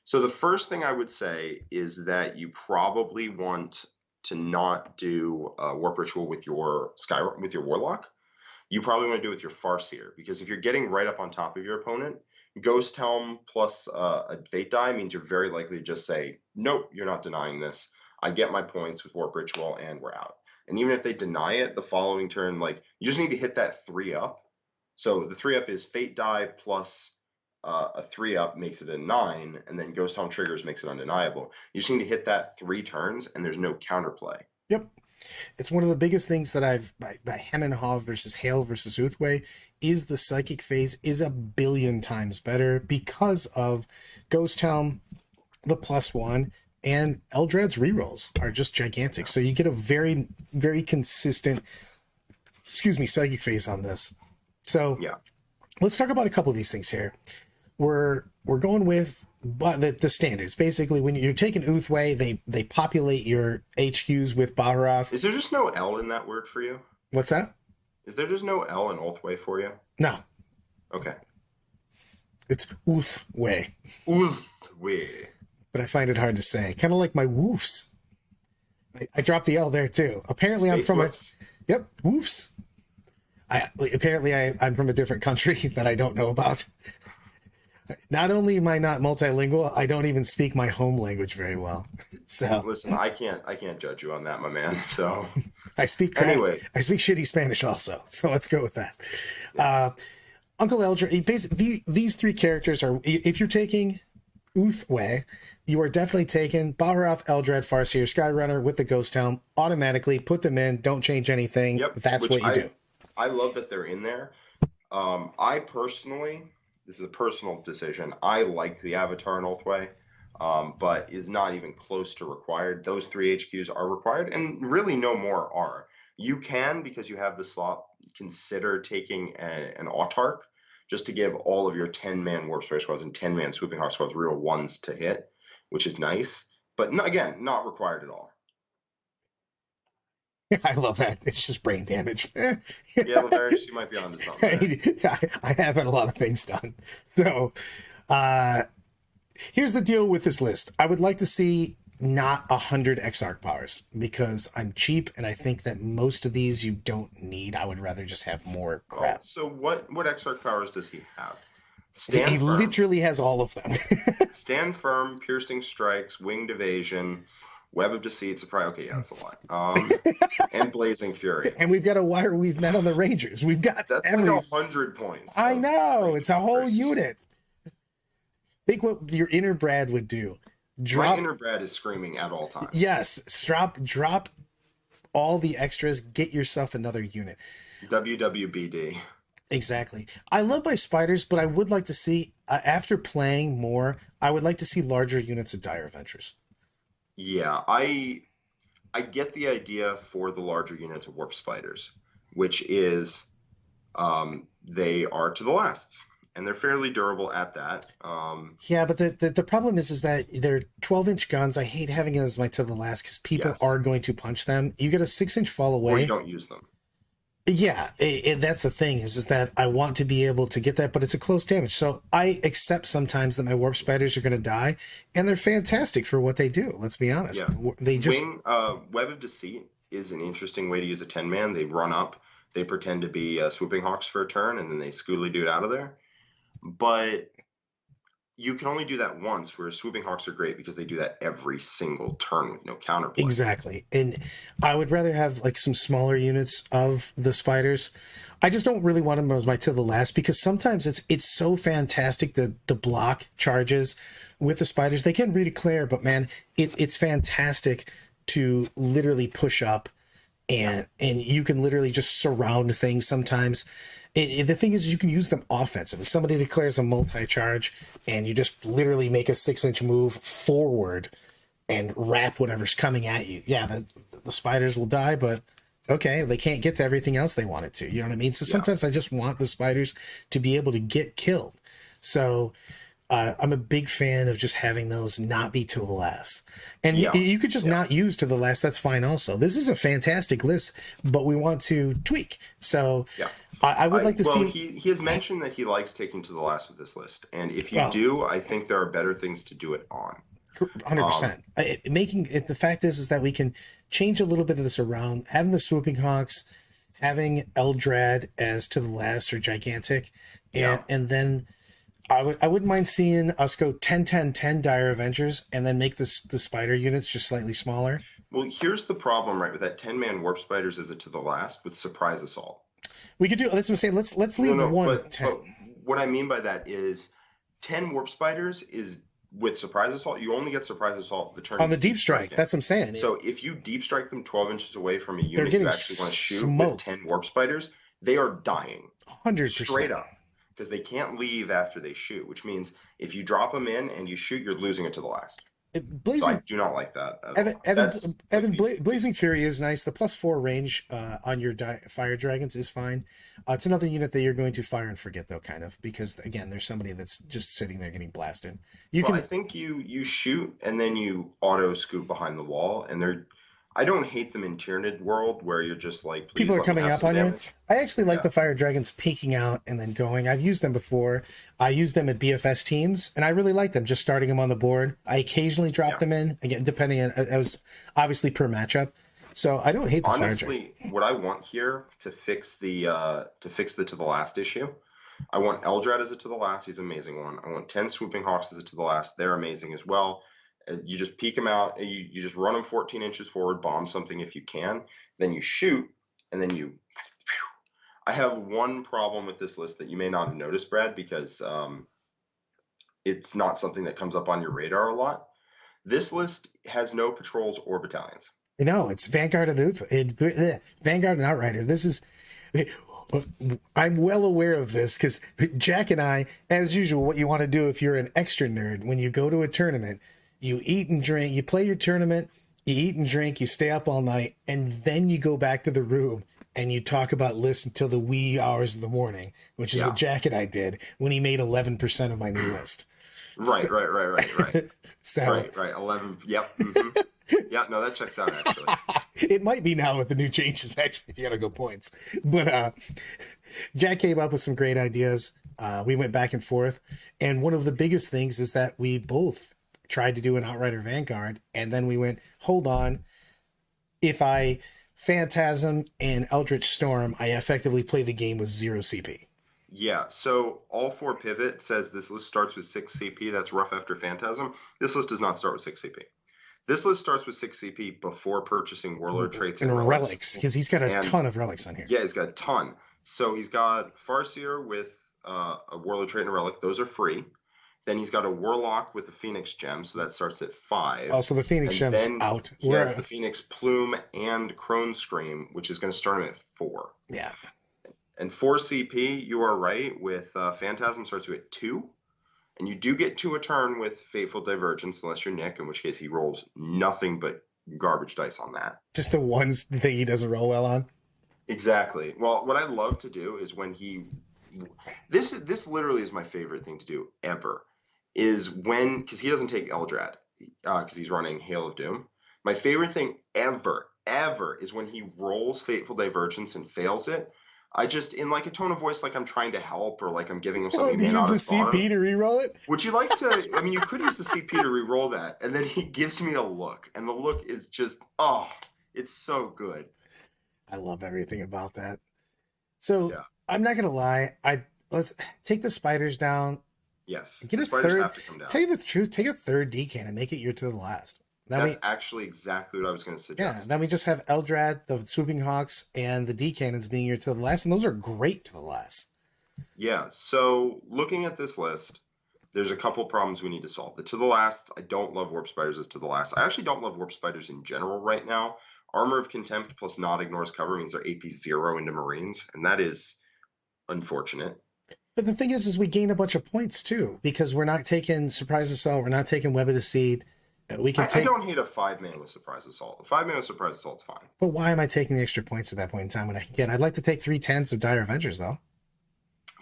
So the first thing I would say is that you probably want to not do Warp Ritual with your Warlock. You probably want to do it with your Farseer, because if you're getting right up on top of your opponent, Ghost Helm plus a Fate die means you're very likely to just say, nope, you're not denying this. I get my points with Warp Ritual and we're out. And even if they deny it, the following turn, like, you just need to hit that 3-up. So the 3-up is Fate die plus a 3-up makes it a 9, and then Ghost Helm triggers makes it undeniable. You just need to hit that 3 turns, and there's no counterplay. Yep. It's one of the biggest things that by Hamenhov versus Hale versus Uthway is the psychic phase is a billion times better because of Ghost Helm, the +1, and Eldred's rerolls are just gigantic. So you get a very, very consistent, psychic phase on this. So let's talk about a couple of these things here. We're going with the standards. Basically, when you're taking Uthway, they populate your HQs with Baharoth. Is there just no L in that word for you? What's that? Is there just no L in Ulthway for you? No, Okay. it's Uthway, Ulthway. but I find it hard to say. Kind of like my woofs. I dropped the L there too. Apparently, I'm Space from whoops. Yep, woofs. I'm from a different country that I don't know about. Not only am I not multilingual, I don't even speak my home language very well. So Listen, I can't judge you on that, my man. So I speak anyway. I speak shitty Spanish also. So let's go with that. Uncle Eldred, basically these three characters are, if you're taking Uthway, you are definitely taking Baharath, Eldred, Farseer, Skyrunner with the Ghost Helm. Automatically put them in. Don't change anything. Yep, That's what you do. I love that they're in there. I personally, this is a personal decision. I like the Avatar in Ulthway, but is not even close to required. Those 3 HQs are required, and really no more are. You can, because you have the slot, consider taking an Autarch just to give all of your 10-man Warpfire squads and 10-man Swooping Hawk squads real ones to hit, which is nice. But again, not required at all. I love that. It's just brain damage. Yeah, Lavarius, you might be onto something there. I have had a lot of things done. So here's the deal with this list. I would like to see not 100 Exarch powers because I'm cheap and I think that most of these you don't need. I would rather just have more crap. Oh, so what Exarch powers does he have? He literally has all of them. Stand firm, piercing strikes, winged evasion, web of deceit, surprise. Okay, yeah, that's a lot. And blazing fury. And we've got a wire we've met on the Rangers. We've got that's like 100 points. I know, it's a whole unit. Think what your inner Brad would do. My inner Brad is screaming at all times. Yes, drop all the extras. Get yourself another unit. WWBD. Exactly. I love my spiders, but I would like to see, after playing more, I would like to see larger units of Dire Adventures. Yeah, I get the idea for the larger unit of Warp Spiders, which is they are to the lasts, and they're fairly durable at that. Yeah, but the problem is that they're 12-inch guns. I hate having it as my to the last because people are going to punch them. You get a 6-inch fall away. Or you don't use them. Yeah, that's the thing is that I want to be able to get that, but it's a close damage. So I accept sometimes that my Warp Spiders are going to die, and they're fantastic for what they do. Let's be honest. Yeah. They just Web of Deceit is an interesting way to use a 10-man. They run up, they pretend to be Swooping Hawks for a turn, and then they Schooly Dude out of there. But you can only do that once, whereas Swooping Hawks are great because they do that every single turn with no counterplay. Exactly. And I would rather have like some smaller units of the spiders. I just don't really want them as my to the last because sometimes it's so fantastic the block charges with the spiders. They can redeclare, but man, it's fantastic to literally push up and you can literally just surround things sometimes. The thing is, you can use them offensively. Somebody declares a multi-charge, and you just literally make a 6-inch move forward and wrap whatever's coming at you. Yeah, the spiders will die, but okay, they can't get to everything else they wanted to. You know what I mean? So sometimes I just want the spiders to be able to get killed. So I'm a big fan of just having those not be to the last. And you could just not use to the last. That's fine also. This is a fantastic list, but we want to tweak. So I would like to see... He has mentioned that he likes taking to the last with this list. And if you do, I think there are better things to do it on. 100%. Making it, the fact is that we can change a little bit of this around. Having the Swooping Hawks, having Eldrad as to the last or gigantic, and then... I wouldn't mind seeing us go 10-10-10 Dire Avengers and then make the spider units just slightly smaller. Well, here's the problem, right, with that 10-man Warp Spiders is it to the last with Surprise Assault. We could do, that's what I'm saying, let's leave but 10. But what I mean by that is 10 Warp Spiders is with Surprise Assault, you only get Surprise Assault the turn on the Deep Strike. That's what I'm saying. So if you Deep Strike them 12 inches away from a unit you actually want to shoot with 10 Warp Spiders, they are dying. 100%. Straight up. Because they can't leave after they shoot, which means if you drop them in and you shoot, you're losing it to the last. So I do not like that. Blazing Fury is nice. The +4 range on your fire dragons is fine. It's another unit that you're going to fire and forget, though, kind of, because again, there's somebody that's just sitting there getting blasted. I think you shoot and then you auto scoop behind the wall, and I don't hate them in Tyranid world where you're just like, please People are let me coming have up some on you. damage. I actually like Yeah. the fire dragons peeking out and then going. I've used them before. I used them at BFS teams, and I really like them. Just starting them on the board. I occasionally drop Yeah. them in again, depending on. I was obviously per matchup, so I don't hate the fire dragon. Honestly, what I want here to fix the to the last issue, I want Eldrad as a to the last. He's an amazing one. I want 10 Swooping Hawks as a to the last. They're amazing as well. You just peek them out. You just run them 14 inches forward, bomb something if you can. Then you shoot, and then you. I have one problem with this list that you may not have noticed, Brad, because it's not something that comes up on your radar a lot. This list has no patrols or battalions. No, it's Vanguard and Vanguard and Outrider. This is. I'm well aware of this because Jack and I, as usual, what you want to do if you're an extra nerd, when you go to a tournament, you eat and drink, you play your tournament, you eat and drink, you stay up all night, and then you go back to the room and you talk about lists until the wee hours of the morning, which is what Jack and I did when he made 11% of my new list. Right. So, right. 11. Yep. Yeah, no, that checks out actually. It might be now with the new changes, actually, if you gotta go points. But Jack came up with some great ideas. We went back and forth. And one of the biggest things is that we both tried to do an Outrider Vanguard. And then we went, hold on. If I Phantasm and Eldritch Storm, I effectively play the game with 0 CP. Yeah, so all 4 pivot says this list starts with 6 CP. That's rough after Phantasm. This list does not start with 6 CP. This list starts with 6 CP before purchasing Warlord traits and relics, because he's got a ton of relics on here. Yeah, he's got a ton. So he's got Farseer with a Warlord trait and a relic. Those are free. Then he's got a Warlock with a Phoenix gem, so that starts at 5. Oh, so the Phoenix gem's out. He has the Phoenix Plume and Crone Scream, which is going to start him at 4. Yeah. And 4 CP, you are right, with Phantasm starts you at 2. And you do get 2 a turn with Fateful Divergence, unless you're Nick, in which case he rolls nothing but garbage dice on that. Just the ones that he doesn't roll well on? Exactly. Well, what I love to do is when he... This literally is my favorite thing to do ever, is when... Because he doesn't take Eldrad, because he's running Hail of Doom. My favorite thing ever is when he rolls Fateful Divergence and fails it. I just, in like a tone of voice, like I'm trying to help or like I'm giving him something. Use the CP to re-roll it? Would you like to? I mean, you could use the CP to re-roll that, and then he gives me a look, and the look is just, it's so good. I love everything about that. So I'm not gonna lie, let's take the spiders down. Yes, get the spiders have to come down. Tell you the truth, take a 3rd decan and make it your to the last. That's actually exactly what I was going to suggest. Yeah, then we just have Eldrad, the Swooping Hawks, and the D-Cannons being your to the last, and those are great to the last. Yeah, so looking at this list, there's a couple problems we need to solve. The to the last, I don't love Warp Spiders as to the last. I actually don't love Warp Spiders in general right now. Armor of Contempt plus Not Ignores Cover means they're AP 0 into Marines, and that is unfortunate. But the thing is we gain a bunch of points, too, because we're not taking Surprise Assault, we're not taking Web of Deceit. I don't hate a 5-mana with Surprise Assault. A 5-mana with Surprise Assault's fine. But why am I taking the extra points at that point in time when I can get? I'd like to take 3 10s of Dire Avengers, though.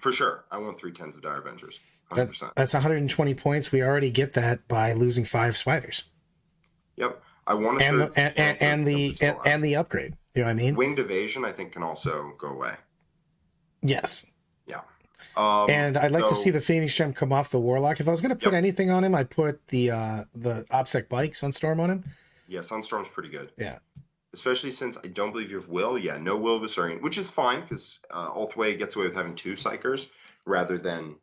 For sure. I want 3 10s of Dire Avengers. 100%. That's 120 points. We already get that by losing 5 spiders. Yep. I want to and the upgrade. You know what I mean? Winged Evasion, I think, can also go away. Yes. Yeah. And I'd like to see the Phoenix Gem come off the Warlock. If I was going to put anything on him, I'd put the OBSEC Bike Sunstorm on him. Yeah, Sunstorm's pretty good. Yeah. Especially since I don't believe you have Will. Yeah, no Will Viserion, which is fine because Ulthway gets away with having 2 Psychers rather than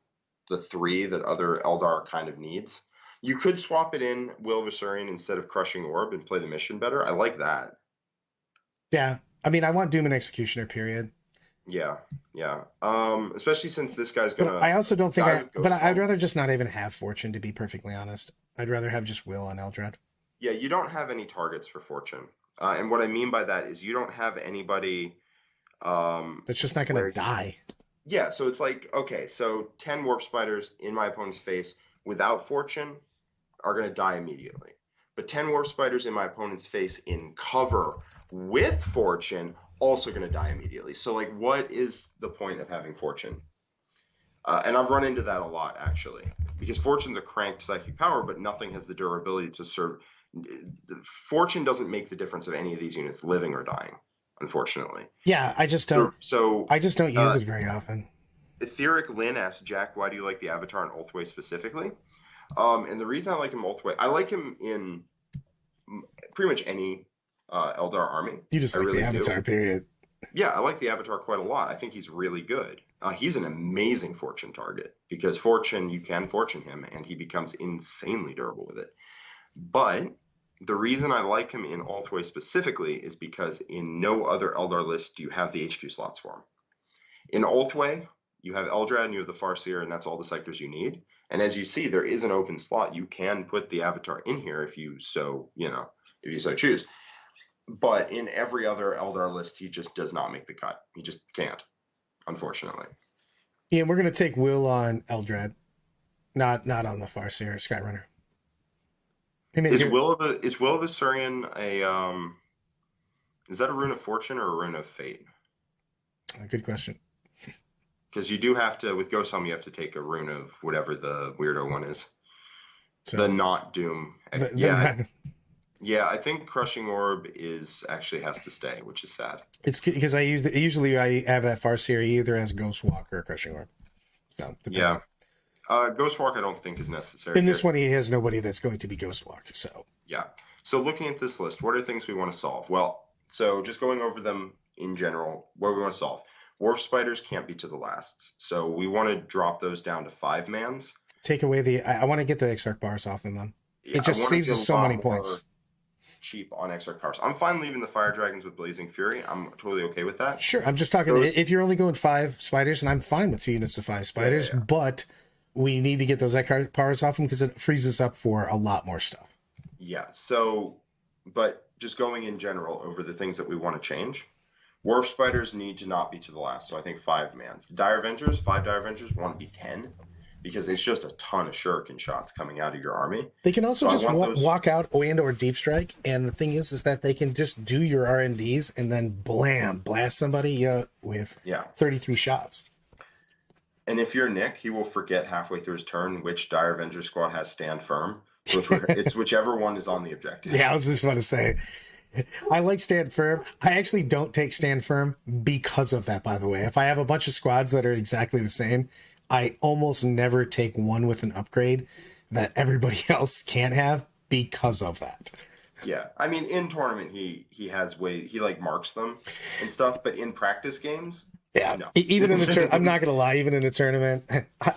the 3 that other Eldar kind of needs. You could swap it in Will Viserion instead of Crushing Orb and play the mission better. I like that. Yeah. I mean, I want Doom and Executioner, period. Yeah. Especially since this guy's gonna. But I also don't think I'd rather just not even have Fortune, to be perfectly honest. I'd rather have just Will on Eldrad. Yeah, you don't have any targets for Fortune, and what I mean by that is you don't have anybody. That's just not going to die. Yeah, so it's like, okay, so 10 Warp Spiders in my opponent's face without Fortune are going to die immediately, but 10 Warp Spiders in my opponent's face in cover with Fortune also going to die immediately. So like, what is the point of having Fortune? And I've run into that a lot, actually, because Fortune's a cranked psychic power, but nothing has the durability to serve Fortune doesn't make the difference of any of these units living or dying, unfortunately. Yeah, I just don't. So I just don't use it very often. Etheric Lin asked Jack, why do you like the Avatar in Ulthway specifically? And the reason I like him Ulthway, I like him in pretty much any Eldar army. You just like really the Avatar, period. Yeah, I like the Avatar quite a lot. I think he's really good. He's an amazing Fortune target because Fortune, you can Fortune him and he becomes insanely durable with it. But the reason I like him in Ulthway specifically is because in no other Eldar list do you have the HQ slots for him. In Ulthway, you have Eldrad and you have the Farseer, and that's all the sectors you need. And as you see, there is an open slot. You can put the Avatar in here if you so, if you so choose. But in every other Eldar list, he just does not make the cut. He just can't, unfortunately. Yeah, we're gonna take Will on Eldrad, not on the Farseer Skyrunner. Is Will of Asurian is that a rune of fortune or a rune of fate? Good question. Because you do have to, with Ghost Helm, you have to take a rune of whatever the weirdo one is. So, the not Doom. Yeah, I think Crushing Orb actually has to stay, which is sad. It's because I usually have that Farseer either as Ghost Walk or Crushing Orb. So yeah, Ghost Walk I don't think is necessary. In this one, he has nobody that's going to be Ghost Walked. So yeah. So looking at this list, what are things we want to solve? Well, so just going over them in general, what we want to solve. Warp Spiders can't be to the lasts, so we want to drop those down to 5-mans. Take away I want to get the Exarch bars off them. Then it just saves us so many points. Cheap on Exarch powers. I'm fine leaving the Fire Dragons with Blazing Fury. I'm totally okay with that. Sure, I'm just talking. If you're only going 5 spiders, and I'm fine with 2 units of 5 spiders, but we need to get those Exarch powers off them because it frees us up for a lot more stuff. Yeah. So, but just going in general over the things that we want to change. Warp Spiders need to not be to the last, so I think 5-mans. 5 Dire Avengers want to be 10, because it's just a ton of shuriken shots coming out of your army. They can also just walk out and or deep strike, and the thing is that they can just do your R&Ds and then blast somebody with 33 shots. And if you're Nick, he will forget halfway through his turn which Dire Avenger squad has Stand Firm. It's whichever one is on the objective. Yeah, I was just about to say. I like Stand Firm. I actually don't take Stand Firm because of that, by the way. If I have a bunch of squads that are exactly the same, I almost never take one with an upgrade that everybody else can't have because of that. Yeah. I mean, in tournament, he marks them and stuff, but in practice games, yeah. No. Even in the I'm not going to lie, even in a tournament,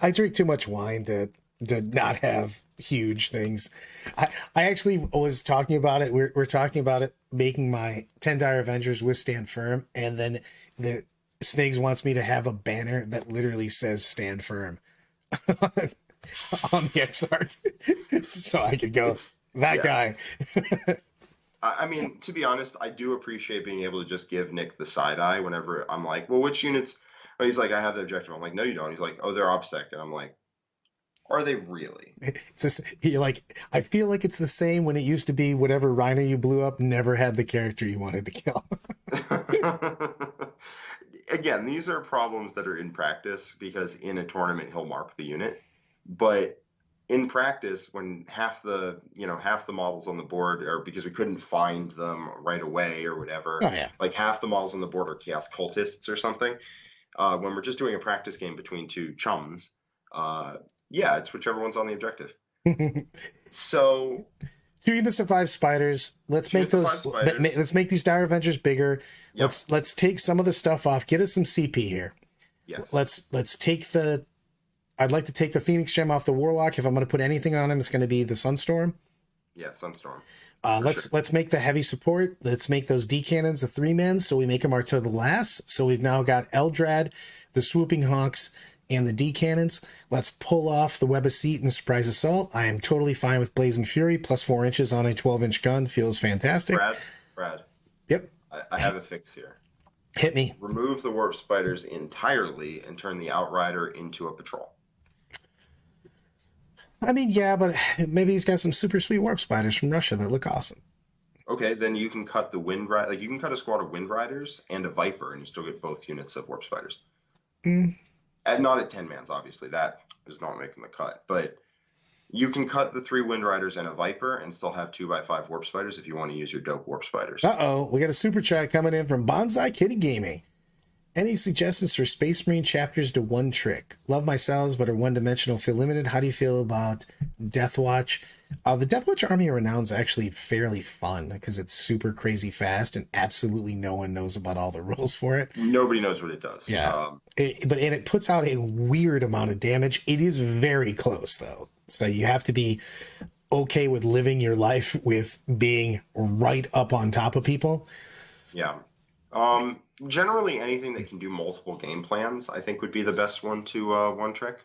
I drink too much wine to not have huge things. I actually was talking about it. We're talking about it, making my 10 Dire Avengers with Stand Firm, and then the Snakes wants me to have a banner that literally says Stand Firm on the Exarch, so I could go guy. I mean, to be honest, I do appreciate being able to just give Nick the side eye whenever I'm like, well, which units? Well, he's like, I have the objective. I'm like, no, you don't. He's like, oh, they're OBSEC, and I'm like, are they really? It's just, I feel like it's the same when it used to be whatever Rhino you blew up never had the character you wanted to kill. Again, these are problems that are in practice because in a tournament he'll mark the unit, but in practice when half the models on the board are because we couldn't find them right away or whatever, like half the models on the board are Chaos Cultists or something. When we're just doing a practice game between 2 chums, it's whichever one's on the objective. So 2 units of 5 spiders. Let's make these Dire Avengers bigger. Yep. Let's take some of the stuff off. Get us some CP here. Yes. Let's take I'd like to take the Phoenix Gem off the Warlock. If I'm going to put anything on him, it's going to be the Sunstorm. Yeah, Sunstorm. Let's make the heavy support. Let's make those D cannons the 3-men, so we make them our to the last. So we've now got Eldrad, the Swooping Hawks, and the D cannons. Let's pull off the Web of Seat and the Surprise Assault. I am totally fine with Blazing Fury. Plus 4 inches on a 12-inch gun feels fantastic. Brad. Yep. I have a fix here. Hit me. Remove the Warp Spiders entirely and turn the Outrider into a patrol. I mean, yeah, but maybe he's got some super sweet Warp Spiders from Russia that look awesome. Okay, then you can cut the Wind Rider. Like you can cut a squad of Wind Riders and a Viper, and you still get both units of Warp Spiders. And not at 10 mans, obviously. That is not making the cut. But You can cut the 3 Wind Riders and a Viper and still have 2x5 Warp Spiders if you want to use your dope Warp Spiders. Uh-oh, we got a super chat coming in from Bonsai Kitty Gaming. Any suggestions for Space Marine chapters to one trick? Love my cells, but are one-dimensional, feel limited. How do you feel about Death Watch? The Death Watch Army of Renown is actually fairly fun because it's super crazy fast and absolutely no one knows about all the rules for it. Nobody knows what it does. Yeah, but it puts out a weird amount of damage. It is very close, though. So you have to be okay with living your life with being right up on top of people. Yeah. Generally, anything that can do multiple game plans, I think, would be the best one to one trick.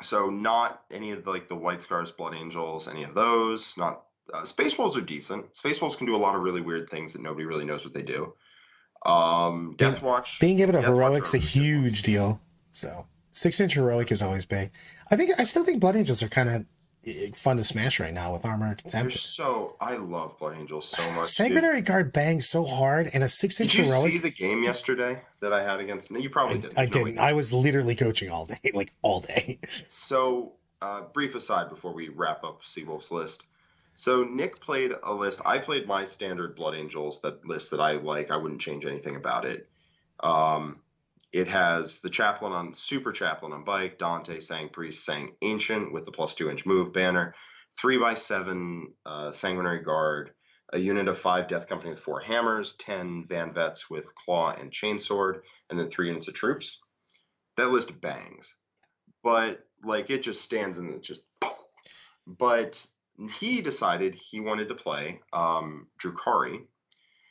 So not any of the White Scars, Blood Angels, any of those. Not Space Wolves are decent. Space Wolves can do a lot of really weird things that nobody really knows what they do. Death Watch. Being able to heroic's a huge deal. So 6-inch heroic is always big. I still think Blood Angels are kind of fun to smash right now with armor contempt. I love Blood Angels so much. Sanguinary Guard bangs so hard, and a 6-inch heroic. Did you see the game yesterday that I had against? No, you probably didn't. I didn't. I was literally coaching all day, like all day. So, brief aside before we wrap up Seawolf's list. So Nick played a list. I played my standard Blood Angels, that list that I like. I wouldn't change anything about it. It has the Super Chaplain on bike, Dante, Sang Priest, Sang Ancient with the plus 2-inch move banner, 3x7 Sanguinary Guard, a unit of 5 Death Company with 4 hammers, 10 Van Vets with claw and chainsword, and then 3 units of troops. That list bangs. But it just stands and it's just. But he decided he wanted to play Drukhari.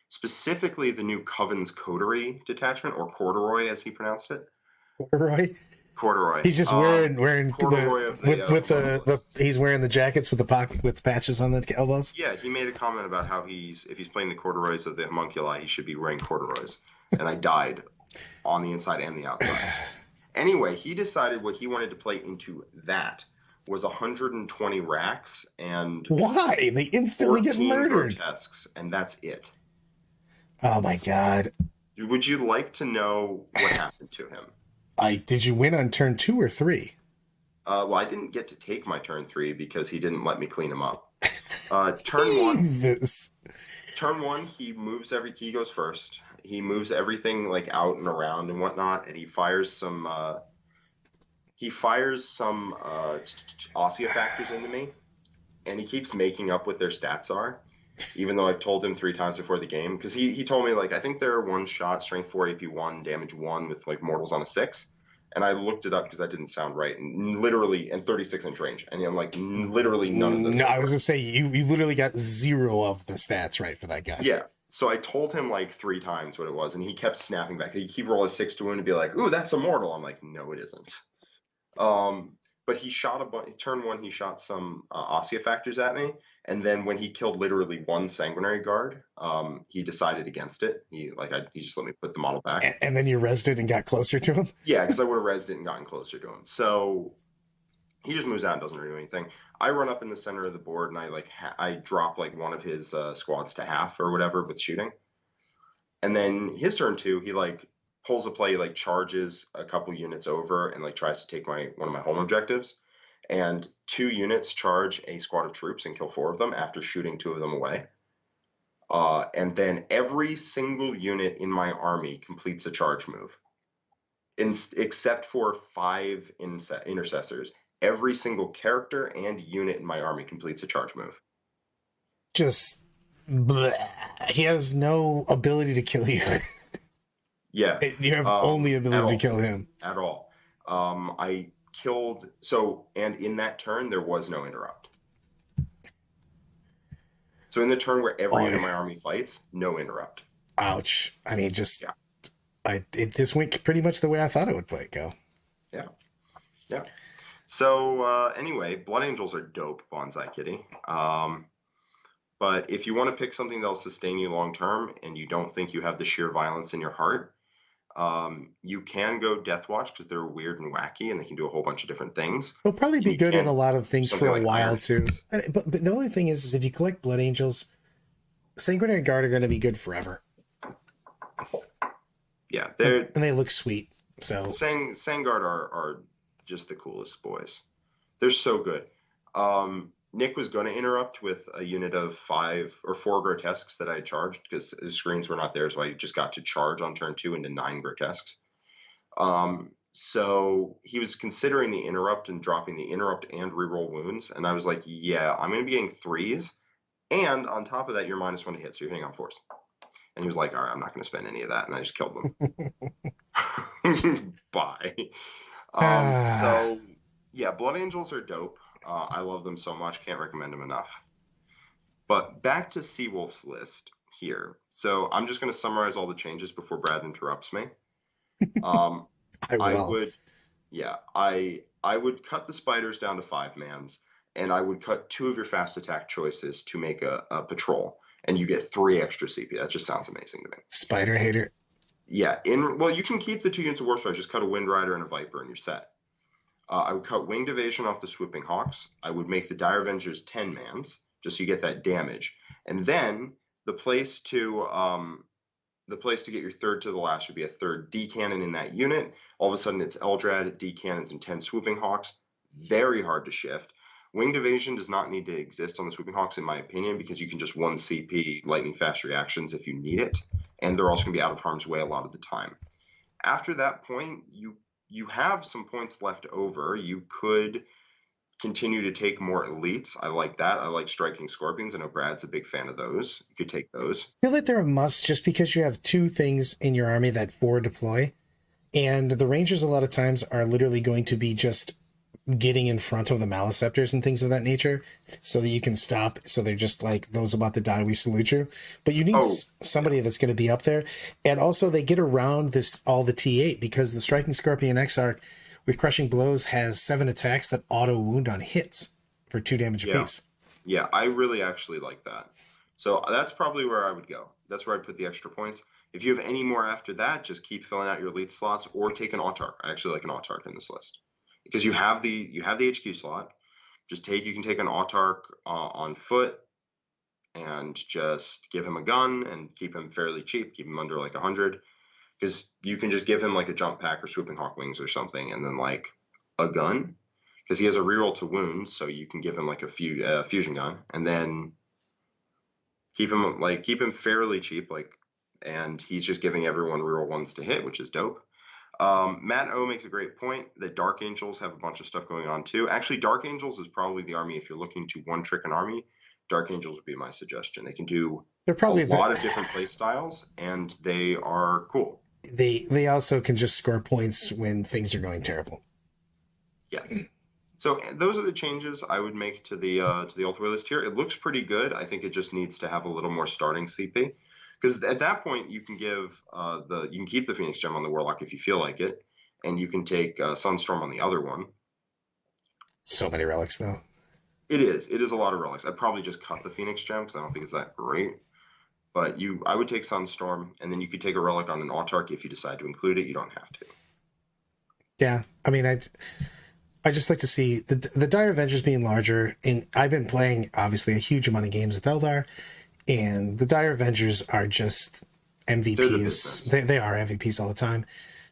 Specifically, the new Coven's Coterie detachment, or Corduroy, as he pronounced it. Corduroy. He's just wearing he's wearing the jackets with the patches on the elbows. Yeah, he made a comment about how if he's playing the corduroys of the homunculi, he should be wearing corduroys, and I died on the inside and the outside. Anyway, he decided what he wanted to play into that was 120 racks and why they instantly get murdered. Grotesques, and that's it. Oh my god. Would you like to know what happened to him? Did you win on turn 2 or 3? Well, I didn't get to take my turn 3 because he didn't let me clean him up. Turn 1. Jesus. Turn 1, he goes first. He moves everything out and around and whatnot, and he fires some Ossiofactors into me, and he keeps making up what their stats are. Even though I've told him 3 times before the game, because he told me I think they're 1 shot, strength 4, AP 1, damage 1 with mortals on a 6, and I looked it up because that didn't sound right, and 36-inch range, and I'm literally none of those. No, I was gonna say you literally got 0 of the stats right for that guy. Yeah, so I told him 3 times what it was, and he kept snapping back. He'd keep rolling 6 to win and be like, "Ooh, that's a mortal." I'm like, "No, it isn't." But he shot turn 1. He shot some Ossiofactors at me, and then when he killed literally 1 Sanguinary Guard, he decided against it. He just let me put the model back. And then you rezzed it and got closer to him. Yeah, because I would have rezzed it and gotten closer to him. So he just moves out and doesn't do anything. I run up in the center of the board and I drop one of his squads to half or whatever with shooting, and then his turn 2, he pulls a play, charges a couple units over and tries to take one of my home objectives, and 2 units charge a squad of troops and kill 4 of them after shooting 2 of them away. And then every single unit in my army completes a charge move, except for 5 intercessors. Every single character and unit in my army completes a charge move. Just bleh. He has no ability to kill you. Yeah. You have only ability to kill him. At all. I killed... and in that turn, there was no interrupt. So in the turn where every unit of my army fights, no interrupt. Ouch. I mean, just... Yeah. This went pretty much the way I thought it would go. Yeah. Yeah. So, anyway, Blood Angels are dope, Bonsai Kitty. But if you want to pick something that'll sustain you long term and you don't think you have the sheer violence in your heart, you can go Death Watch because they're weird and wacky and they can do a whole bunch of different things. They'll probably be good in a lot of things for a while too. Things. But the only thing is if you collect Blood Angels, Sanguinary Guard are going to be good forever. Yeah, and they look sweet. So Sangard are just the coolest boys. They're so good. Nick was going to interrupt with a unit of 5 or 4 grotesques that I had charged because his screens were not there, so I just got to charge on turn 2 into 9 grotesques. So he was considering the interrupt and dropping the interrupt and reroll wounds, and I was like, yeah, I'm going to be getting 3s, and on top of that, you're -1 to hit, so you're hitting on 4s. And he was like, all right, I'm not going to spend any of that, and I just killed them. Bye. So, yeah, Blood Angels are dope. I love them so much, can't recommend them enough. But back to Seawolf's list here. So I'm just going to summarize all the changes before Brad interrupts me. I would, yeah, I would cut the spiders down to 5-mans, and I would cut 2 of your fast attack choices to make a patrol, and you get 3 extra CP. That just sounds amazing to me. Spider hater. Yeah, well, you can keep the 2 units of Warspire, just cut a Wind Rider and a Viper, and you're set. I would cut Winged Evasion off the Swooping Hawks. I would make the Dire Avengers 10-mans, just so you get that damage. And then the place to get your third to the last would be a 3rd D cannon in that unit. All of a sudden, it's Eldrad, D cannons, and 10 Swooping Hawks. Very hard to shift. Winged Evasion does not need to exist on the Swooping Hawks, in my opinion, because you can just 1 CP lightning fast reactions if you need it, and they're also going to be out of harm's way a lot of the time. After that point, you have some points left over. You could continue to take more elites. I like that. I like striking scorpions. I know Brad's a big fan of those. You could take those. I feel like they're a must just because you have 2 things in your army that forward deploy, and the Rangers a lot of times are literally going to be just getting in front of the Maleceptors and things of that nature so that you can stop. So they're just like, those about to die, we salute you. But you need somebody that's going to be up there. And also they get around all the T8 because the Striking Scorpion Exarch with Crushing Blows has 7 attacks that auto wound on hits for 2 damage apiece. Yeah, I really actually like that. So that's probably where I would go. That's where I'd put the extra points. If you have any more after that, just keep filling out your elite slots or take an Autarch. I actually like an Autarch in this list. Because you have the HQ slot, you can take an Autarch on foot and just give him a gun and keep him fairly cheap, keep him under like 100, because you can just give him like a jump pack or Swooping Hawk Wings or something, and then like a gun, because he has a reroll to wounds, so you can give him like a fusion gun, and then keep him fairly cheap, and he's just giving everyone reroll 1s to hit, which is dope. Matt O makes a great point that Dark Angels have a bunch of stuff going on too. Actually, Dark Angels is probably the army. If you're looking to one-trick an army, Dark Angels would be my suggestion. They can do a lot of different play styles, and they are cool. They also can just score points when things are going terrible. Yes. So those are the changes I would make to the Ultimate list here. It looks pretty good. I think it just needs to have a little more starting CP. Because at that point, you can give you can keep the Phoenix Gem on the Warlock if you feel like it, and you can take Sunstorm on the other one. So many relics, though. It is a lot of relics. I'd probably just cut the Phoenix Gem because I don't think it's that great. But I would take Sunstorm, and then you could take a relic on an Autarch if you decide to include it. You don't have to. Yeah, I mean, I just like to see the Dire Avengers being larger, and I've been playing obviously a huge amount of games with Eldar. And the Dire Avengers are just MVPs. They are MVPs all the time.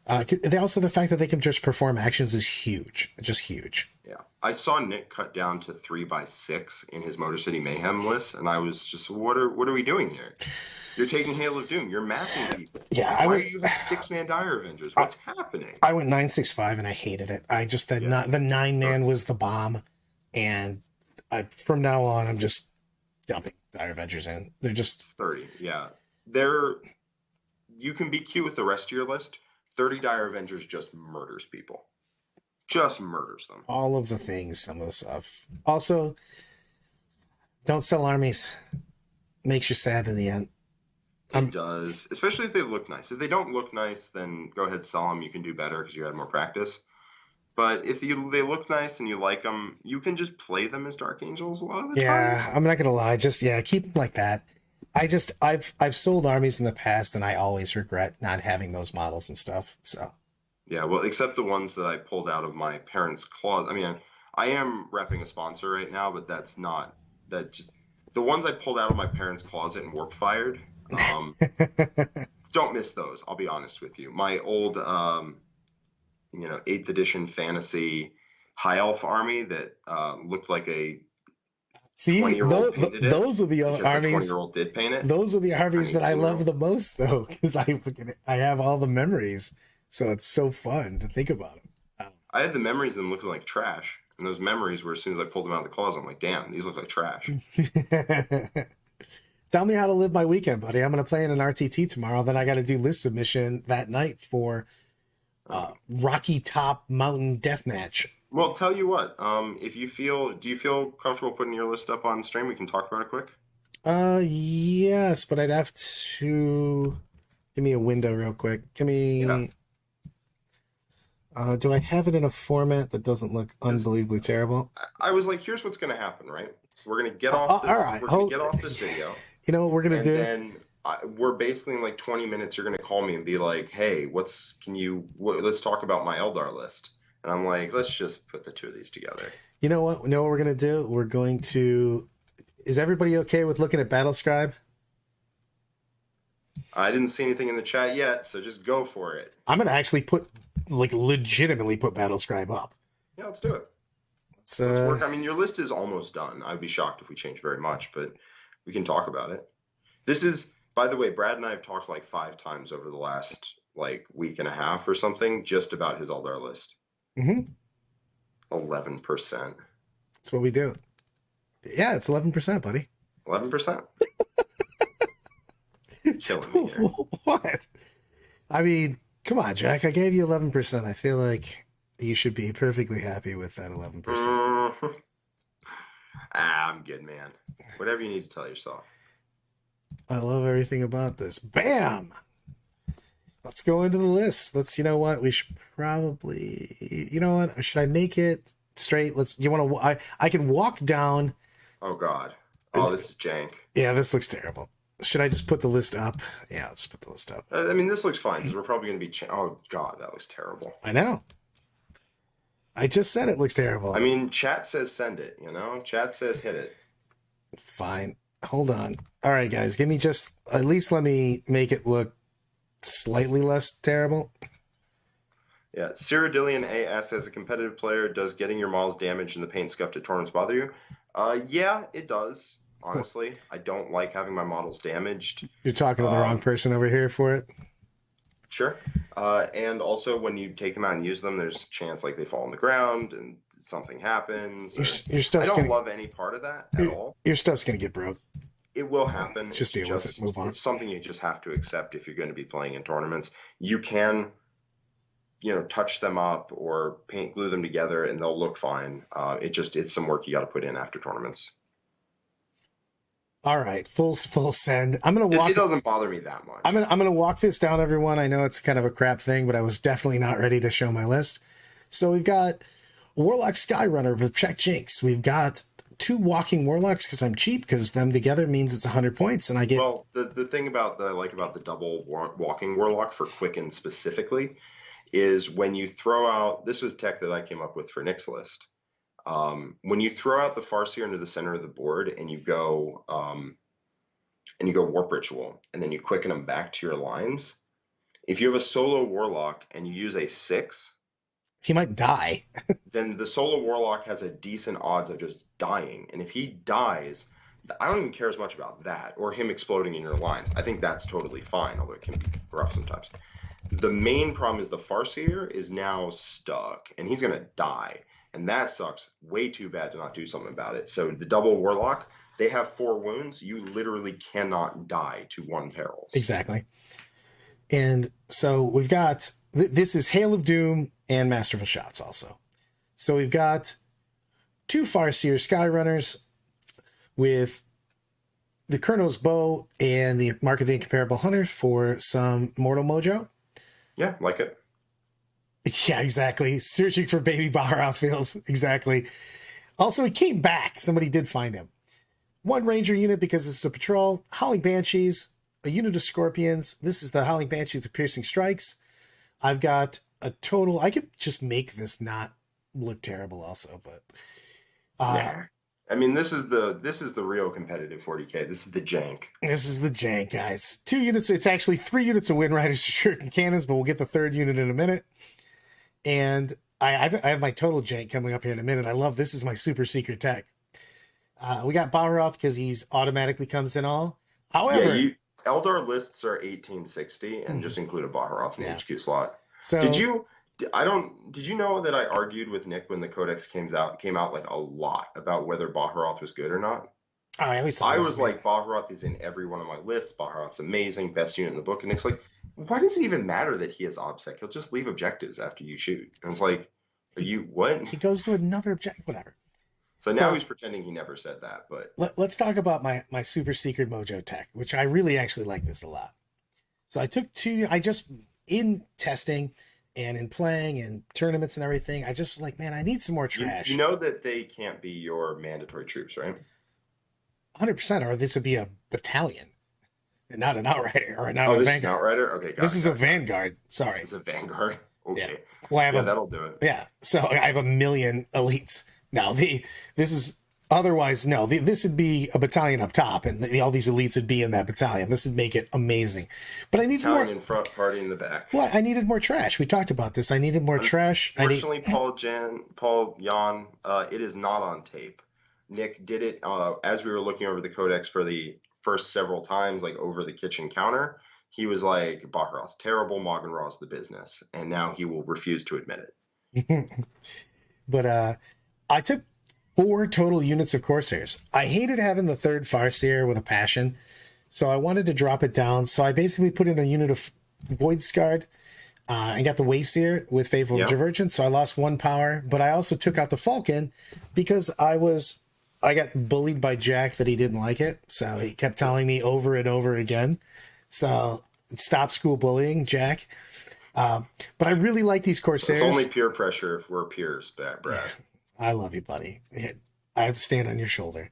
They also, the fact that they can just perform actions is huge. Just huge. Yeah. I saw Nick cut down to 3x6 in his Motor City Mayhem list, and I was just, what are we doing here? You're taking Hail of Doom. You're mapping people. Yeah. Why are you 6-man Dire Avengers? What's happening? I went 9-6-5 and I hated it. I just, the 9-man was the bomb. And from now on, I'm just dumping Dire Avengers in. They're just 30. Yeah. You can be cute with the rest of your list. 30 Dire Avengers just murders people. Just murders them. All of the things, some of the stuff. Also, don't sell armies. Makes you sad in the end. It does, especially if they look nice. If they don't look nice, then go ahead, sell them. You can do better because you had more practice. But if they look nice and you like them, you can just play them as Dark Angels a lot of the time. Yeah, I'm not gonna lie. Just keep them like that. I've sold armies in the past, and I always regret not having those models and stuff. So yeah, well, except the ones that I pulled out of my parents' closet. I mean, I am repping a sponsor right now, but that's not that. Just the ones I pulled out of my parents' closet and Warpfired. Don't miss those. I'll be honest with you. My old 8th edition fantasy high elf army that looked like a See, 20-year-old painted it those are the because a armies. 20-year-old did paint it. Those are the armies that I love 18-year-old. the most, though, because I have all the memories, so it's so fun to think about them. I had the memories of them looking like trash, and those memories were as soon as I pulled them out of the closet, I'm like, damn, these look like trash. Tell me how to live my weekend, buddy. I'm going to play in an RTT tomorrow. Then I got to do list submission that night for Rocky Top Mountain Deathmatch. Well, tell you what, do you feel comfortable putting your list up on stream? We can talk about it quick. Yes, but I'd have to give me a window real quick. Give me. Yeah. Do I have it in a format that doesn't look unbelievably terrible? I was like, here's what's going to happen, right? We're going to get off this. All right. We're going to get off this video. You know what we're going to do? And then we're basically in like 20 minutes. You're going to call me and be like, hey, let's talk about my Eldar list. And I'm like, let's just put the two of these together. You know what? Know what we're going to do? We're going to. Is everybody okay with looking at Battlescribe? I didn't see anything in the chat yet, so just go for it. I'm going to actually legitimately put Battlescribe up. Yeah, let's do it. Let's work. I mean, your list is almost done. I'd be shocked if we change very much, but we can talk about it. This is, by the way, Brad and I have talked like 5 times over the last like week and a half or something just about his Eldar list. 11%. That's what we do. Yeah, it's 11%, buddy. 11%. Killing me here. What? I mean, come on, Jack. I gave you 11%. I feel like you should be perfectly happy with that 11%. I'm good, man. Whatever you need to tell yourself. I love everything about this. Bam! Let's go into the list. You know what? We should probably, should I make it straight? I can walk down. Oh, God. Oh, this is jank. Yeah, this looks terrible. Should I just put the list up? Yeah, I'll just put the list up. I mean, this looks fine because we're probably going to be... oh, God, that looks terrible. I know. I just said it looks terrible. I mean, chat says send it, Chat says hit it. Fine. Hold on. All right, guys. Give me at least let me make it look slightly less terrible. Yeah. Cyrodiilian AS, as a competitive player, does getting your models damaged in the paint scuffed at tournaments bother you? Yeah, it does. Honestly, I don't like having my models damaged. You're talking to the wrong person over here for it. Sure. And also, when you take them out and use them, there's a chance like they fall on the ground and something happens. Your stuff's I don't love any part of that at all. Your stuff's going to get broke. It will happen. Just deal with it. Move on. It's something you just have to accept if you're going to be playing in tournaments. You can, touch them up or paint glue them together and they'll look fine. It's some work you got to put in after tournaments. All right, full send. I'm gonna walk. It doesn't bother me that much. I'm gonna walk this down, everyone. I know it's kind of a crap thing, but I was definitely not ready to show my list. So we've got Warlock Skyrunner with Check Jinx. We've got 2 Walking Warlocks because I'm cheap, because them together means it's 100 points, and I get. Well, the thing that I like about the double Walking Warlock for Quicken specifically is when you throw out. This was tech that I came up with for Nick's list. When you throw out the Farseer into the center of the board and you go Warp Ritual and then you quicken them back to your lines, if you have a solo Warlock and you use a 6, he might die. then the solo Warlock has a decent odds of just dying. And if he dies, I don't even care as much about that or him exploding in your lines. I think that's totally fine, although it can be rough sometimes. The main problem is the Farseer is now stuck and he's going to die. And that sucks way too bad to not do something about it. So the double Warlock, they have 4 wounds. You literally cannot die to 1 perils. Exactly. And so we've got, this is Hail of Doom and Masterful Shots also. So we've got 2 Farseer Skyrunners with the Colonel's Bow and the Mark of the Incomparable Hunter for some Mortal Mojo. Yeah, like it. Yeah, exactly. Searching for baby Baharath feels. Exactly. Also, he came back. Somebody did find him. 1 Ranger unit because it's a patrol. Howling Banshees. A unit of Scorpions. This is the Howling Banshee with the Piercing Strikes. I've got a total... I could just make this not look terrible also, but... yeah. I mean, this is the real competitive 40K. This is the jank. This is the jank, guys. 2 units. It's actually 3 units of Wind Riders, Shirt and Cannons, but we'll get the 3rd unit in a minute. And I have my total jank coming up here in a minute. I love this is my super secret tech. We got Baharoth because he's automatically comes in all. However, Eldar lists are 1860 and just include a Baharoth in the HQ slot. So did you know that I argued with Nick when the Codex came out like a lot about whether Baharoth was good or not? I was like, Baharoth is in every one of my lists. Baharoth's amazing, best unit in the book. And Nick's like, why does it even matter that he has OBSEC? He'll just leave objectives after you shoot. And it's like, are you what? He goes to another objective, whatever. So now he's pretending he never said that. But let's talk about my super secret mojo tech, which I really actually like this a lot. So I took in testing and in playing and tournaments and everything, I just was like, man, I need some more trash. You know that they can't be your mandatory troops, right? 100%, or this would be a battalion and not an outrider or not a vanguard. This is an outrider? Okay, this is a vanguard. Sorry. It's a vanguard? Okay. Yeah. Well, that'll do it. Yeah. So I have 1 million elites. Now, this would be a battalion up top, and all these elites would be in that battalion. This would make it amazing. But I need more in front, party in the back. Well, I needed more trash. We talked about this. I needed more trash. Unfortunately, Paul Jan, it is not on tape. Nick did it as we were looking over the codex for the first several times, like over the kitchen counter. He was like, Baharoth's terrible, Maganraw's the business, and now he will refuse to admit it. But I took 4 total units of Corsairs. I hated having the 3rd Farseer with a passion, so I wanted to drop it down. So I basically put in a unit of Void Scarred and got the Wayseer with Faithful Divergence. So I lost 1 power, but I also took out the Falcon because I got bullied by Jack that he didn't like it. So he kept telling me over and over again. So stop school bullying, Jack. But I really like these Corsairs. It's only peer pressure if we're peers, Brad. I love you, buddy. I have to stand on your shoulder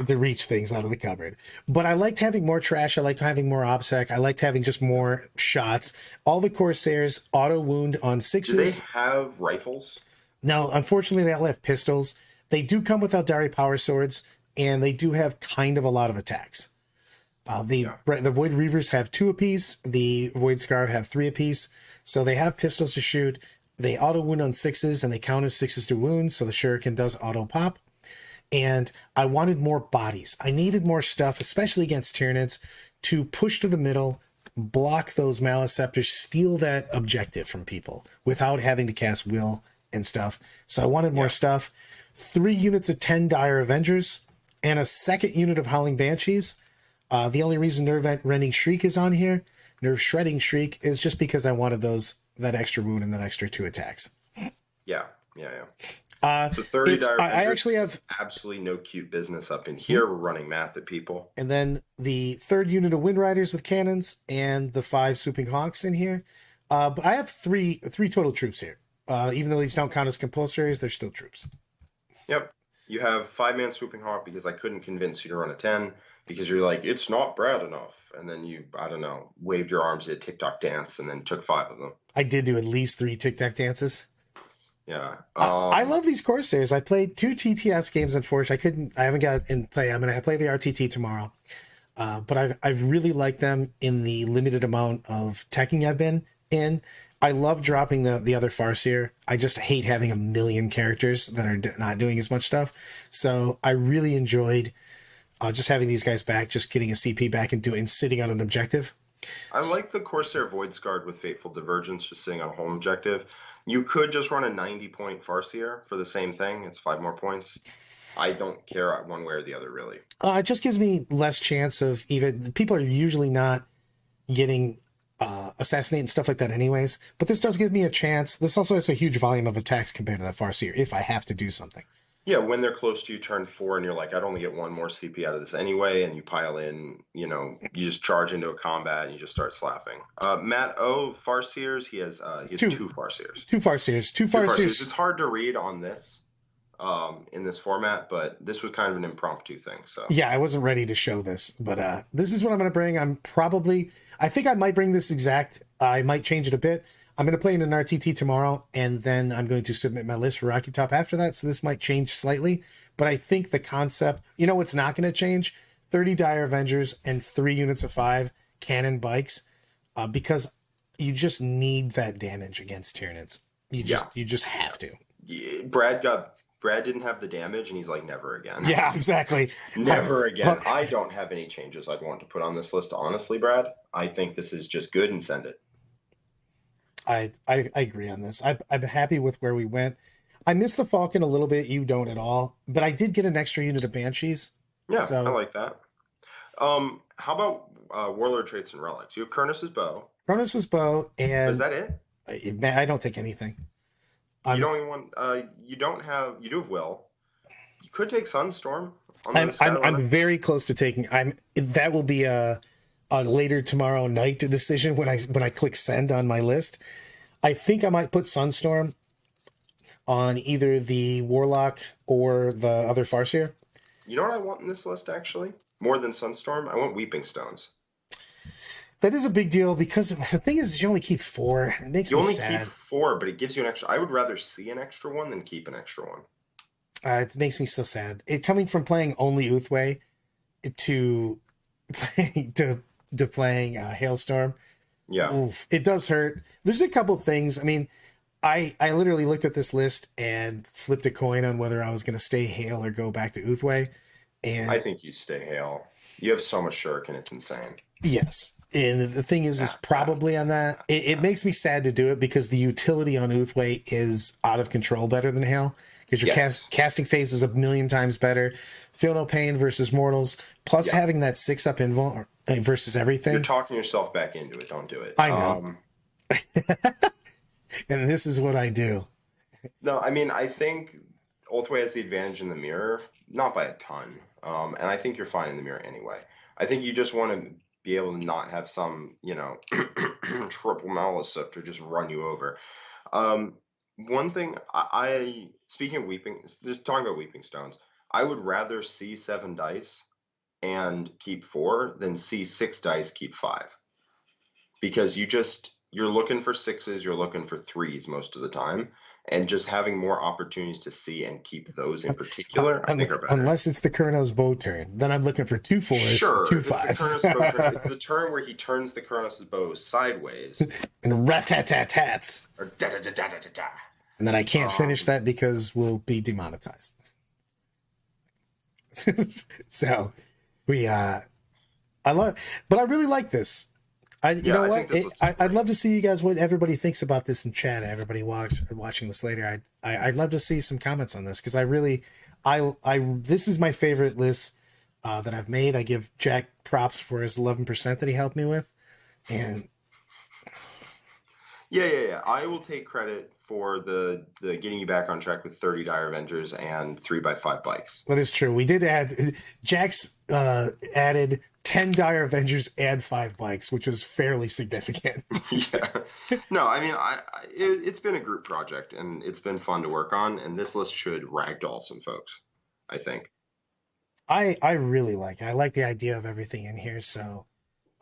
to reach things out of the cupboard. But I liked having more trash. I liked having more OBSEC. I liked having just more shots. All the Corsairs auto wound on 6s. Do they have rifles? No, unfortunately, they all have pistols. They do come with Aeldari power swords, and they do have kind of a lot of attacks. The Void Reavers have 2 apiece. The Void Scarf have 3 apiece. So they have pistols to shoot. They auto wound on 6s, and they count as 6s to wound, so the Shuriken does auto pop. And I wanted more bodies. I needed more stuff, especially against Tyranids, to push to the middle, block those Maleceptors, steal that objective from people without having to cast Will and stuff. So I wanted more stuff. 3 units of 10 Dire Avengers, and a 2nd unit of Howling Banshees. The only reason Nerve-Rending Shriek is on here, Nerve-Shredding Shriek, is just because I wanted that extra wound and that extra 2 attacks. Yeah. So 30 Dire Avengers. I actually have absolutely no cute business up in here. We're running math at people. And then the 3rd unit of Wind Riders with cannons and the 5 Swooping Hawks in here. But I have three total troops here. Even though these don't count as compulsories, they're still troops. Yep. You have 5-man Swooping Hawk because I couldn't convince you to run a 10 because you're like, it's not Brad enough. And then you, I don't know, waved your arms, did a TikTok dance, and then took 5 of them. I did do at least 3 TikTok dances. Yeah. I love these Corsairs. I played 2 TTS games, unfortunately. I haven't got in play. I'm going to play the RTT tomorrow. But I've really liked them in the limited amount of teching I've been in. I love dropping the other Farseer. I just hate having 1 million characters that are not doing as much stuff. So I really enjoyed just having these guys back, just getting a CP back and sitting on an objective. I like the Corsair Void Scarred with Fateful Divergence, just sitting on a home objective. You could just run a 90-point Farseer for the same thing. It's 5 more points. I don't care one way or the other, really. It just gives me less chance of even... People are usually not getting assassinated and stuff like that anyways. But this does give me a chance. This also has a huge volume of attacks compared to that Farseer if I have to do something. Yeah, when they're close to you, turn 4, and you're like, I'd only get 1 more CP out of this anyway, and you pile in, you just charge into a combat, and you just start slapping. Matt O, Farseers, he has 2 Farseers. 2 Farseers. 2 Farseers. It's hard to read on this, in this format, but this was kind of an impromptu thing, so. Yeah, I wasn't ready to show this, but this is what I'm going to bring. I think I might bring this exact. I might change it a bit. I'm going to play in an RTT tomorrow, and then I'm going to submit my list for Rocky Top after that, so this might change slightly. But I think the concept, what's not going to change? 30 Dire Avengers and 3 units of 5 cannon bikes, because you just need that damage against Tyranids. You just have to. Yeah, Brad didn't have the damage, and he's like, never again. Yeah, exactly. Never again. I don't have any changes I'd want to put on this list, honestly, Brad. I think this is just good, and send it. I agree on this. I'm happy with where we went. I miss the Falcon a little bit. You don't at all, but I did get an extra unit of Banshees. Yeah, so. I like that. How about Warlord traits and relics? You have Cronus's bow. Cronus's bow, and is that it? I don't think anything. You don't even want. You do have Will. You could take Sunstorm. I'm very close to taking. That will be a later tomorrow night decision when I click send on my list. I think I might put Sunstorm on either the Warlock or the other Farseer. You know what I want in this list, actually? More than Sunstorm? I want Weeping Stones. That is a big deal because the thing is you only keep 4. It makes me sad. You only keep 4, but it gives you an extra. I would rather see an extra one than keep an extra one. It makes me so sad. It coming from playing only Uthway to playing Hailstorm. Yeah. Oof, it does hurt. There's a couple things. I mean, I literally looked at this list and flipped a coin on whether I was going to stay Hail or go back to Uthway. And I think you stay Hail. You have so much Shuriken, it's insane. Yes. And the thing is probably on that. It makes me sad to do it because the utility on Uthway is out of control better than Hail. Because your casting phase is a million times better. Feel no pain versus mortals. Plus having that 6-up invul versus everything. You're talking yourself back into it. Don't do it. I know. And this is what I do. No, I mean, I think Uthway has the advantage in the mirror. Not by a ton. And I think you're fine in the mirror anyway. I think you just want to be able to not have some, triple Maleceptor just run you over. One thing, speaking of just talking about Weeping Stones, I would rather see 7 dice and keep 4 than see 6 dice, keep 5. Because you're looking for 6s, you're looking for 3s most of the time. And just having more opportunities to see and keep those in particular, I think are better. Unless it's the Kurnos bow turn. Then I'm looking for 2 4s, sure, 2 5s. It's the turn where he turns the Kurnos bow sideways. And rat-tat-tat-tats. Or da-da-da-da-da-da. And then I can't finish that because we'll be demonetized. So, I really like this. You know what? I'd love to see you guys what everybody thinks about this in chat. Everybody watching this later. I'd love to see some comments on this because this is my favorite list that I've made. I give Jack props for his 11% that he helped me with, and yeah. I will take credit for the getting you back on track with 30 Dire Avengers and 3x5 bikes. That is true. We did add Jack's added 10 Dire Avengers and 5 bikes, which was fairly significant. Yeah. No, I mean, it's been a group project, and it's been fun to work on, and this list should ragdoll some folks, I think. I really like it. I like the idea of everything in here, so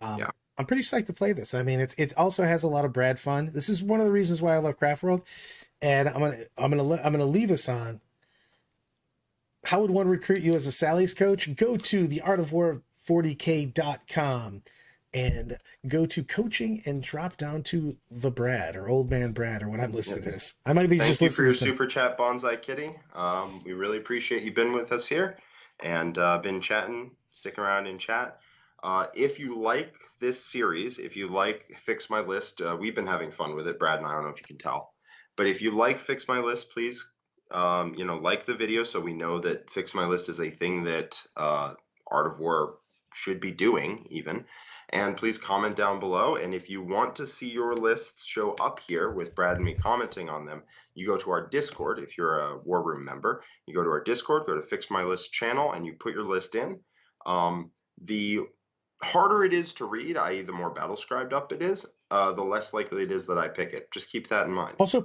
I'm pretty psyched to play this. I mean, it also has a lot of Brad fun. This is one of the reasons why I love Craft World, and I'm gonna leave us on. How would one recruit you as a Sally's coach? Go to theartofwar40k.com and go to coaching and drop down to the Brad or Old Man Brad or what I'm listed as. I might be Thank just you for your listening. super chat, Bonsai Kitty. We really appreciate you been with us here and been chatting, sticking around in chat. If you like this series, if you like Fix My List, we've been having fun with it, Brad and I don't know if you can tell. But if you like Fix My List, please, like the video so we know that Fix My List is a thing that Art of War should be doing even. And please comment down below. And if you want to see your lists show up here with Brad and me commenting on them, you go to our Discord. If you're a War Room member, you go to our Discord, go to Fix My List channel, and you put your list in. The harder it is to read, i.e. the more battle scribed up it is, the less likely it is that I pick it. Just keep that in mind. Also,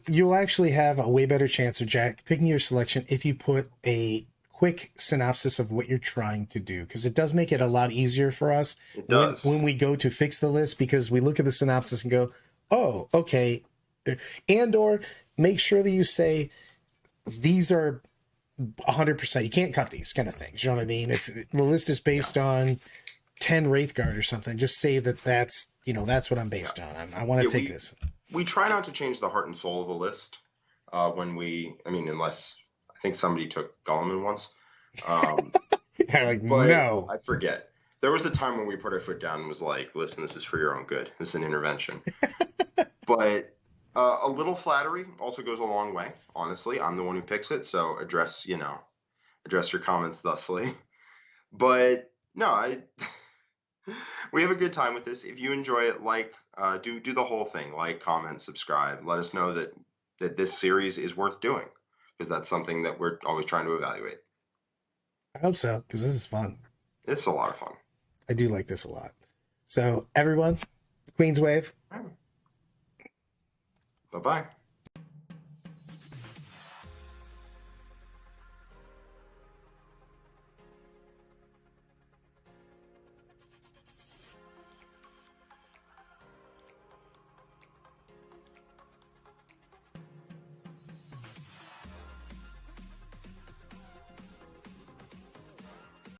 you'll actually have a way better chance of Jack picking your selection if you put a quick synopsis of what you're trying to do, because it does make it a lot easier for us when we go to fix the list, because we look at the synopsis and go, oh, okay. And or make sure that you say these are 100%. You can't cut these kind of things. You know what I mean? If the list is based on 10 Wraithguard or something, just say that's what I'm based on. I want to take this. we try not to change the heart and soul of a list unless I think somebody took Goleman once. Like, But no. I forget. There was a time when we put our foot down and was like, listen, this is for your own good. This is an intervention. But a little flattery also goes a long way, honestly. I'm the one who picks it, so address your comments thusly. But no, we have a good time with this. If you enjoy it, do the whole thing. Like, comment, subscribe. Let us know that this series is worth doing, because that's something that we're always trying to evaluate. I hope so, because this is fun. It's a lot of fun. I do like this a lot. So everyone, Queen's Wave. Bye-bye.